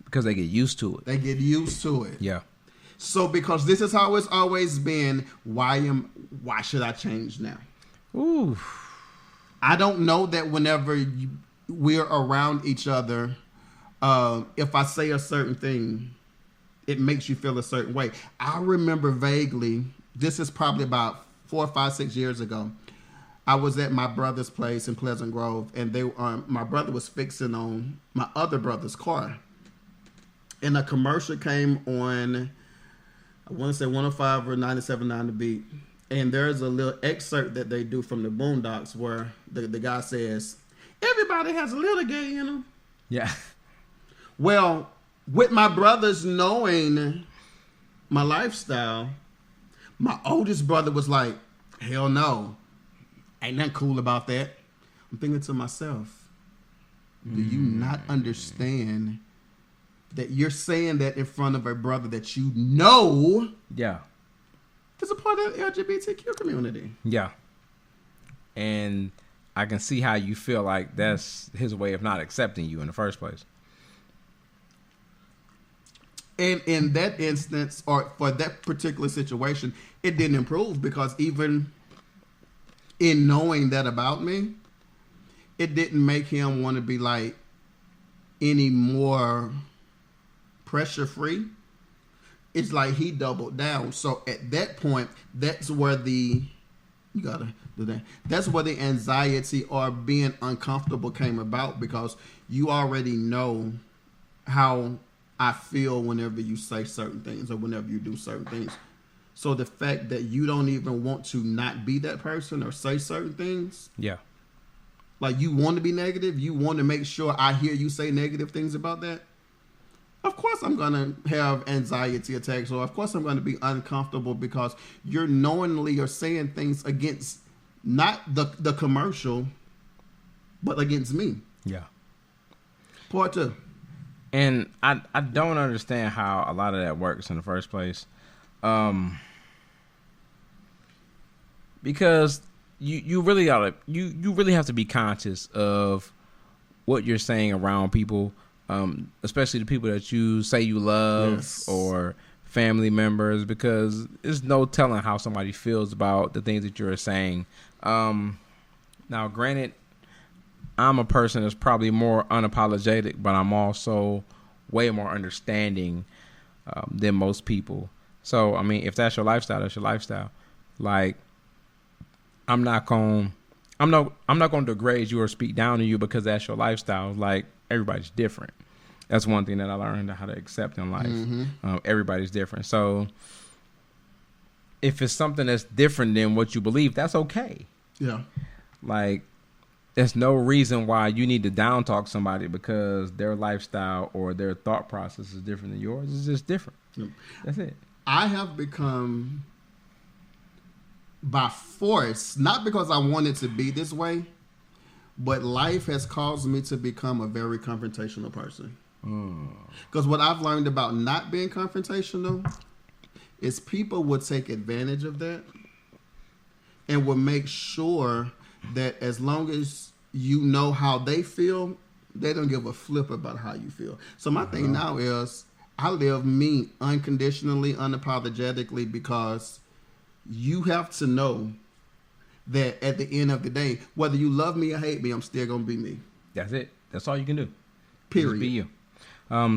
Because they get used to it. They get used to it. Yeah. So because this is how it's always been, why should I change now? Ooh. I don't know that whenever we're around each other, if I say a certain thing, it makes you feel a certain way. I remember vaguely... This is probably about 4, 5, 6 years ago. I was at my brother's place in Pleasant Grove, and my brother was fixing on my other brother's car. And a commercial came on I want to say 105 or 97.9 The Beat. And there's a little excerpt that they do from the Boondocks where the guy says, everybody has a little gay in them. Yeah. Well, with my brothers knowing my lifestyle, my oldest brother was like, hell no. Ain't nothing cool about that. I'm thinking to myself, do you not understand that you're saying that in front of a brother that you know is a part of the LGBTQ community? Yeah. And I can see how you feel like that's his way of not accepting you in the first place. And in that instance, or for that particular situation, it didn't improve because even in knowing that about me, it didn't make him want to be like any more pressure free. It's like he doubled down. So at that point, that's where you gotta do that. That's where the anxiety or being uncomfortable came about, because you already know how I feel whenever you say certain things or whenever you do certain things. So the fact that you don't even want to not be that person or say certain things. Yeah. Like you want to be negative. You want to make sure I hear you say negative things about that. Of course I'm going to have anxiety attacks, or of course I'm going to be uncomfortable because you're knowingly or saying things against not the commercial, but against me. Yeah. Part two. And I don't understand how a lot of that works in the first place. Because you really gotta you really have to be conscious of what you're saying around people, especially the people that you say you love. Yes. Or family members, because there's no telling how somebody feels about the things that you're saying. Now, granted, I'm a person that's probably more unapologetic, but I'm also way more understanding than most people. So, I mean, if that's your lifestyle, that's your lifestyle. Like, I'm not gonna degrade you or speak down to you because that's your lifestyle. Like, everybody's different. That's one thing that I learned how to accept in life. Mm-hmm. Everybody's different. So, if it's something that's different than what you believe, that's okay. Yeah. Like, there's no reason why you need to down talk somebody because their lifestyle or their thought process is different than yours. It's just different. Yep. That's it. I have become, by force, not because I wanted to be this way, but life has caused me to become a very confrontational person. Because what I've learned about not being confrontational is people will take advantage of that and will make sure that as long as you know how they feel, they don't give a flip about how you feel. So my thing now is I live me unconditionally, unapologetically, because you have to know that at the end of the day, whether you love me or hate me, I'm still going to be me. That's it. That's all you can do. Period. Just be you.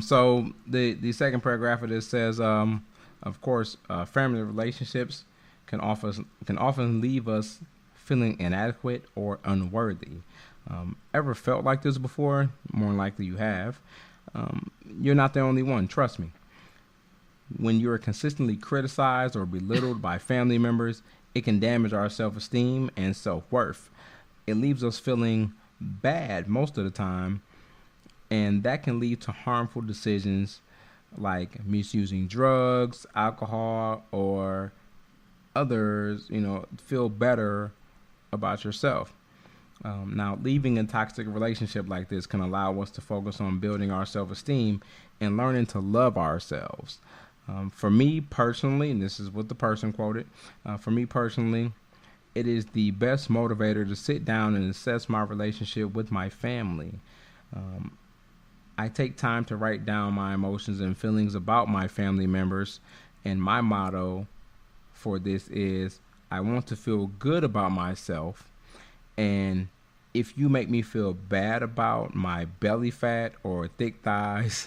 So the second paragraph of this says, of course, family relationships can often leave us feeling inadequate or unworthy. Ever felt like this before? More than likely you have. You're not the only one. Trust me. When you're consistently criticized or belittled by family members, it can damage our self-esteem and self-worth. It leaves us feeling bad most of the time, and that can lead to harmful decisions like misusing drugs, alcohol, or others, feel better about yourself. Now, leaving a toxic relationship like this can allow us to focus on building our self-esteem and learning to love ourselves. For me personally, and this is what the person quoted, for me personally, it is the best motivator to sit down and assess my relationship with my family. I take time to write down my emotions and feelings about my family members, and my motto for this is, I want to feel good about myself, and if you make me feel bad about my belly fat or thick thighs,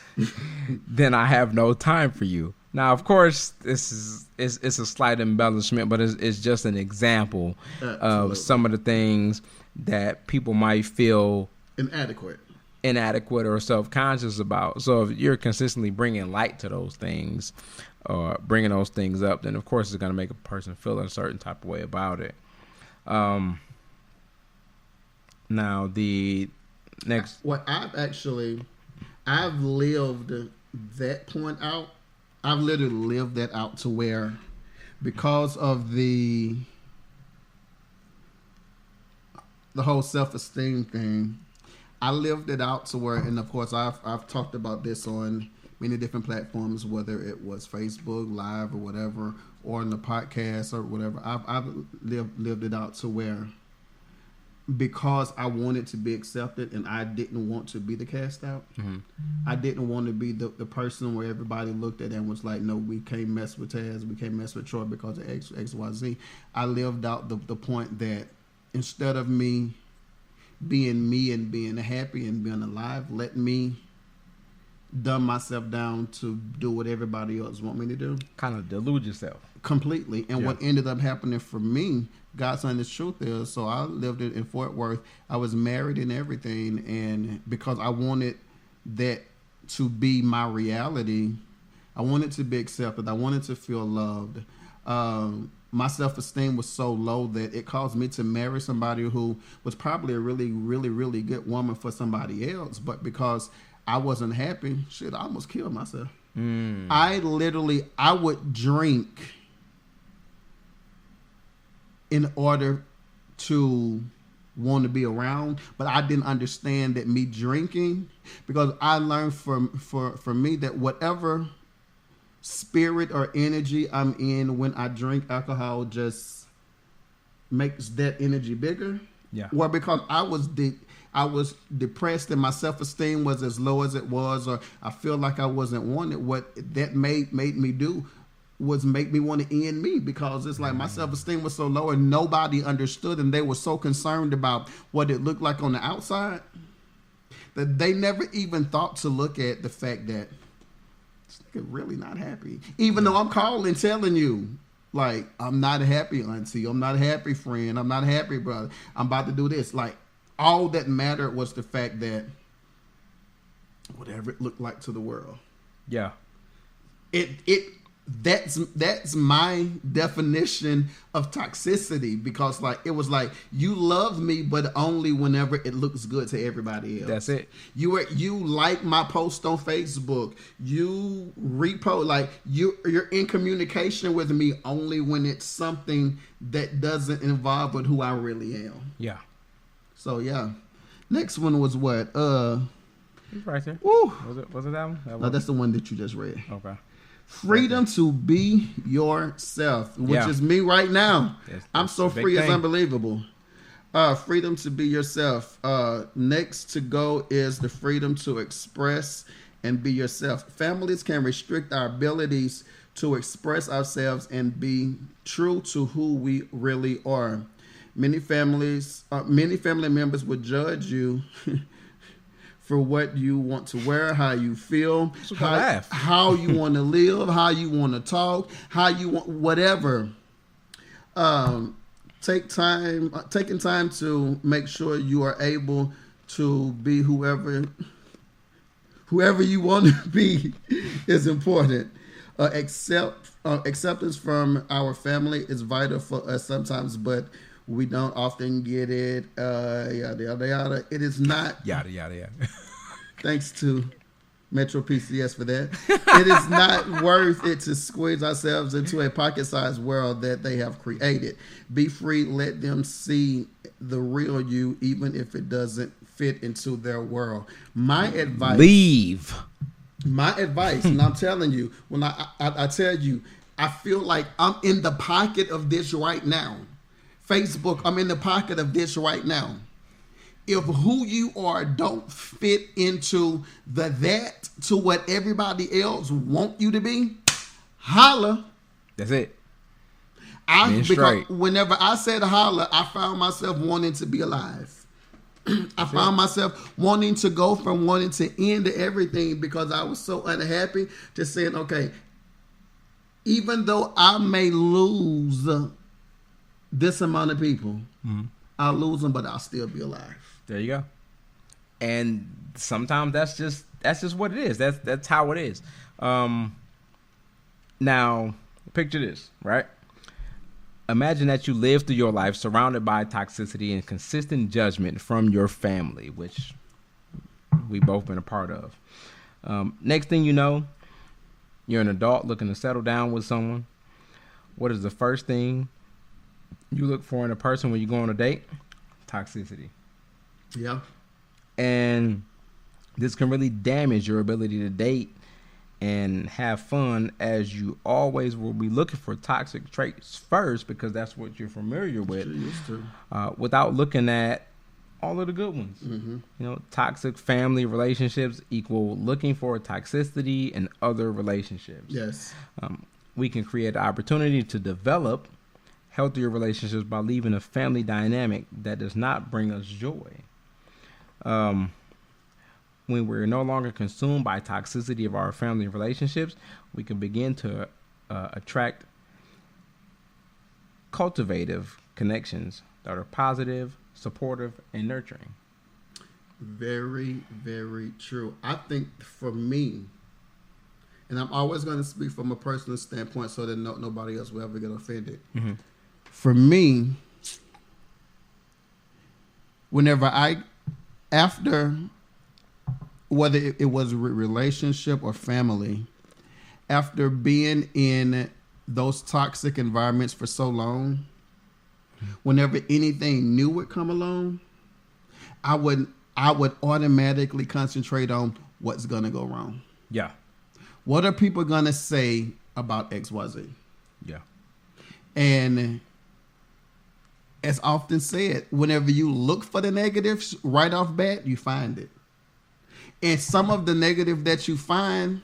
then I have no time for you. Now, of course, it's a slight embellishment, but it's just an example of some of the things that people might feel inadequate or self-conscious about. So if you're consistently bringing light to those things, bringing those things up, then of course it's going to make a person feel a certain type of way about it. Now the next, I've lived that point out. I've literally lived that out to where, because of the whole self-esteem thing, I lived it out to where, and of course I've talked about this on many different platforms, whether it was Facebook Live or whatever, or in the podcast or whatever. I've lived it out to where, because I wanted to be accepted and I didn't want to be the cast out. Mm-hmm. I didn't want to be the person where everybody looked at and was like, no, we can't mess with TAZZ, we can't mess with Troy because of X, Y, Z. I lived out the point that instead of me and being happy and being alive, let me dumb myself down to do what everybody else want me to do. Kind of delude yourself. Completely. And what ended up happening for me, God's honest truth is, so I lived it in Fort Worth. I was married and everything, and because I wanted that to be my reality, I wanted to be accepted. I wanted to feel loved. My self-esteem was so low that it caused me to marry somebody who was probably a really, really, really good woman for somebody else. But because I wasn't happy, I almost killed myself. I would drink in order to want to be around, but I didn't understand that me drinking, because I learned for me that whatever spirit or energy I'm in when I drink alcohol just makes that energy bigger. Yeah. Or because I was depressed and my self-esteem was as low as it was, or I feel like I wasn't wanted, what that made me do was make me want to end me, because it's like my self-esteem was so low and nobody understood, and they were so concerned about what it looked like on the outside that they never even thought to look at the fact that this nigga really not happy. Even though I'm calling telling you, like, I'm not happy, auntie, I'm not happy, friend, I'm not happy, brother, I'm about to do this. Like, all that mattered was the fact that whatever it looked like to the world. Yeah. That's my definition of toxicity, because like it was like you love me, but only whenever it looks good to everybody else. That's it. You like my post on Facebook. You repost, like you're in communication with me only when it's something that doesn't involve with who I really am. Yeah. So yeah. Next one was what? It's right there. Woo. Was it that one? No, that's the one that you just read. Okay. Freedom to be yourself, which is me right now. I'm so free, it's unbelievable. Freedom to be yourself. Next to go is the freedom to express and be yourself. Families can restrict our abilities to express ourselves and be true to who we really are. Many family members would judge you for what you want to wear, how you feel, how you want to live, how you want to talk, how you want whatever. Taking time to make sure you are able to be whoever you want to be is important. Acceptance from our family is vital for us sometimes, but we don't often get it. Yada yada yada. It is not yada yada yada. Thanks to Metro PCS for that. It is not worth it to squeeze ourselves into a pocket-sized world that they have created. Be free. Let them see the real you, even if it doesn't fit into their world. My advice. Leave. My advice, and I'm telling you, when I tell you, I feel like I'm in the pocket of this right now. Facebook, I'm in the pocket of this right now. If who you are don't fit into that to what everybody else want you to be, holla. That's it. Because whenever I said holla, I found myself wanting to be alive. I found myself wanting to go from wanting to end everything, because I was so unhappy, just saying, okay, even though I may lose this amount of people, I'll lose them, but I'll still be alive. There you go. And sometimes that's just what it is. That's how it is. Now, picture this, right? Imagine that you live through your life surrounded by toxicity and consistent judgment from your family, which we both been a part of. Next thing you know, you're an adult looking to settle down with someone. What is the first thing you look for in a person when you go on a date? Toxicity. Yeah. And this can really damage your ability to date and have fun, as you always will be looking for toxic traits first because that's what you're familiar with, without looking at all of the good ones. Mm-hmm. You know, toxic family relationships equal looking for toxicity in other relationships. Yes. We can create an opportunity to develop healthier relationships by leaving a family dynamic that does not bring us joy. When we're no longer consumed by toxicity of our family relationships, we can begin to attract cultivative connections that are positive, supportive, and nurturing. Very, very true. I think for me, and I'm always going to speak from a personal standpoint so that nobody else will ever get offended. Mm-hmm. For me, after whether it was a relationship or family, after being in those toxic environments for so long, whenever anything new would come along, I would automatically concentrate on what's going to go wrong. Yeah. What are people going to say about XYZ? Yeah. And as often said, whenever you look for the negatives right off bat, you find it. And some of the negative that you find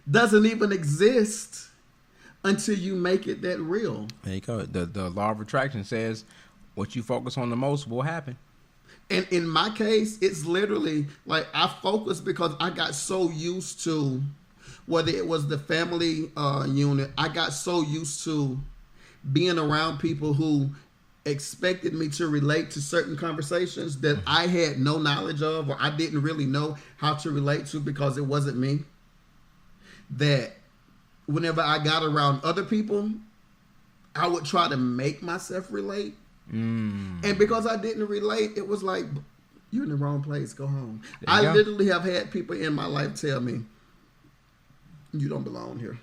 doesn't even exist until you make it that real. There you go. The law of attraction says what you focus on the most will happen. And in my case, it's literally like I focused because I got so used to, whether it was the family unit, I got so used to being around people who expected me to relate to certain conversations that I had no knowledge of, or I didn't really know how to relate to because it wasn't me. That whenever I got around other people, I would try to make myself relate. And because I didn't relate, it was like, you're in the wrong place, go home. I literally have had people in my life tell me, you don't belong here.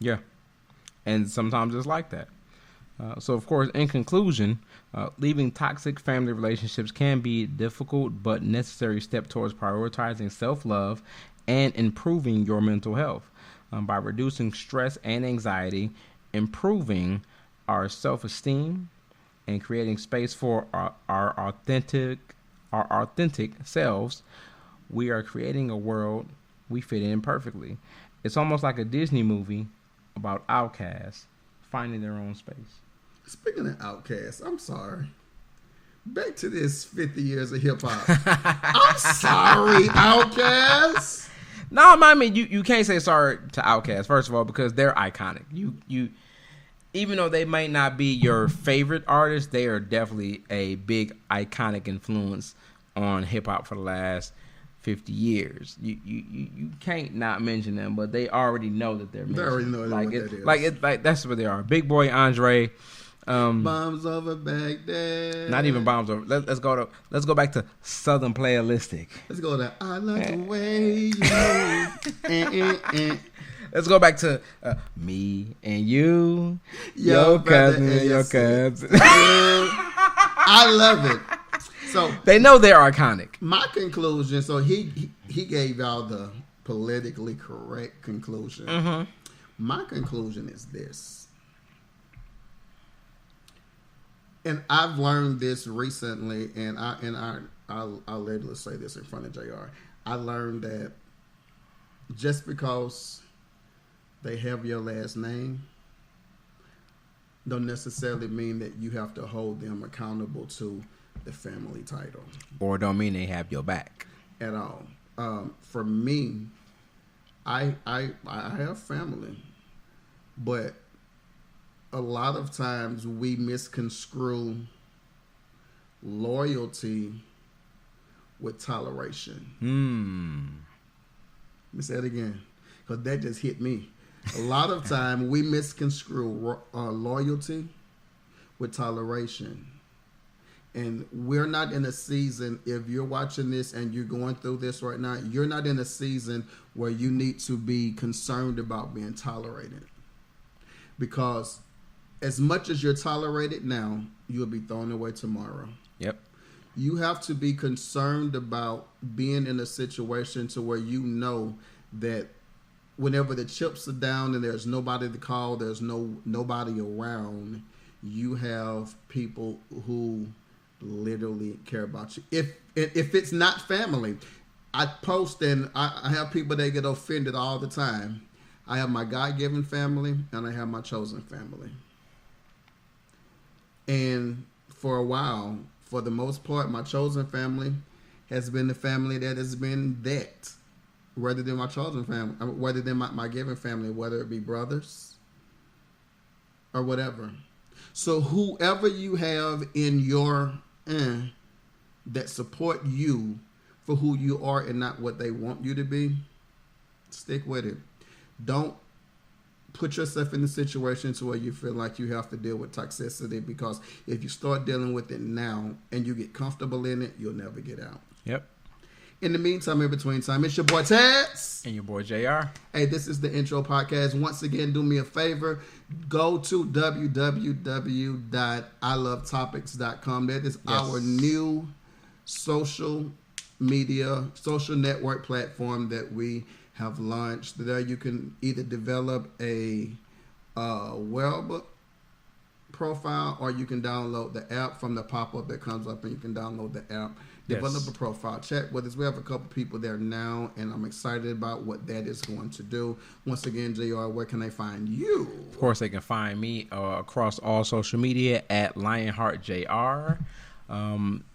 Yeah. And sometimes it's like that. So, of course, in conclusion, leaving toxic family relationships can be a difficult but necessary step towards prioritizing self-love and improving your mental health by reducing stress and anxiety, improving our self-esteem, and creating space for our authentic selves. We are creating a world we fit in perfectly. It's almost like a Disney movie about outcasts finding their own space. Speaking of outcasts, I'm sorry. Back to this 50 years of hip hop. I'm sorry, outcasts. No, I mean you can't say sorry to Outkast, first of all, because they're iconic. You even though they might not be your favorite artist, they are definitely a big iconic influence on hip hop for the last 50 years. You can't not mention them, but they already know that they're mentioned. They already know what that is. Like that's what they are. Big Boy, Andre. Bombs over Baghdad. Not even bombs over. Let's go back to Southern Playalistic. Let's go to I Love the Way You. Let's go back to Me and You, your cousin and your cousin. I love it. So they know they're iconic. My conclusion. So he gave y'all the politically correct conclusion. Mm-hmm. My conclusion is this. And I've learned this recently, and I'll literally say this in front of JR. I learned that just because they have your last name don't necessarily mean that you have to hold them accountable to the family title. Or don't mean they have your back. At all. For me, I have family, but a lot of times we misconstrue loyalty with toleration. Let me say it again, because that just hit me. A lot of time we misconstrue loyalty with toleration. And we're not in a season, if you're watching this and you're going through this right now, you're not in a season where you need to be concerned about being tolerated. Because as much as you're tolerated now, you'll be thrown away tomorrow. Yep. You have to be concerned about being in a situation to where you know that whenever the chips are down and there's nobody to call, there's nobody around, you have people who literally care about you. If it's not family, I post and I have people that get offended all the time. I have my God-given family and I have my chosen family. And for a while, for the most part, my chosen family has been the family that has been that, rather than my chosen family, rather than my given family, whether it be brothers or whatever. So whoever you have in your that support you for who you are and not what they want you to be, stick with it. Don't put yourself in a situation to where you feel like you have to deal with toxicity, because if you start dealing with it now and you get comfortable in it, you'll never get out. Yep. In the meantime, in between time, it's your boy TAZZ. And your boy JR. Hey, this is the intro podcast. Once again, do me a favor. Go to www.ilovetopics.com. That is our new social network platform that we have launched. There you can either develop a web profile, or you can download the app from the pop-up that comes up, and you can download the app. Develop a profile, chat with us. We have a couple people there now, and I'm excited about what that is going to do. Once again, JR, where can they find you? Of course, they can find me across all social media at LionheartJR.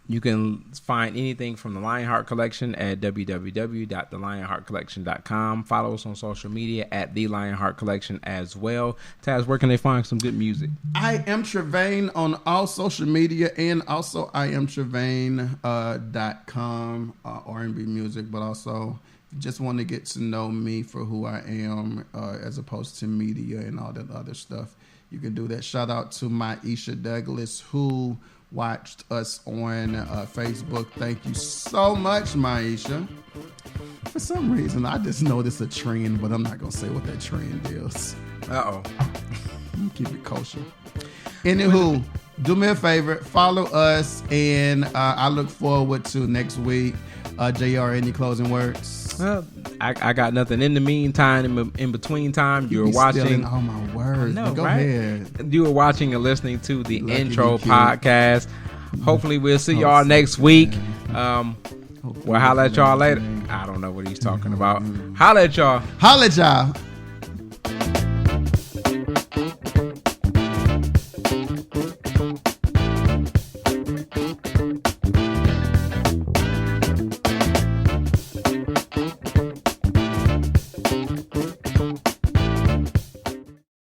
You can find anything from the Lionheart Collection at www.thelionheartcollection.com. Follow us on social media at The Lionheart Collection as well. Taz, where can they find some good music? I am Trevane on all social media, and also IamTrevane.com, R&B music, but also if you just want to get to know me for who I am as opposed to media and all that other stuff, you can do that. Shout out to Maisha Douglas, who watched us on Facebook. Thank you so much, Maisha. For some reason, I just noticed a trend, but I'm not going to say what that trend is. Uh-oh. Keep it kosher. Anywho, do me a favor, follow us, and I look forward to next week. JR, any closing words? Well, I got nothing. In the meantime, in between time, you were watching all my words. No, go right? ahead. You were watching and listening to the Lucky intro you, podcast. Hopefully, we'll see y'all next week. We'll holla at y'all later. I don't know what he's talking about. Holla at y'all. Holla at y'all.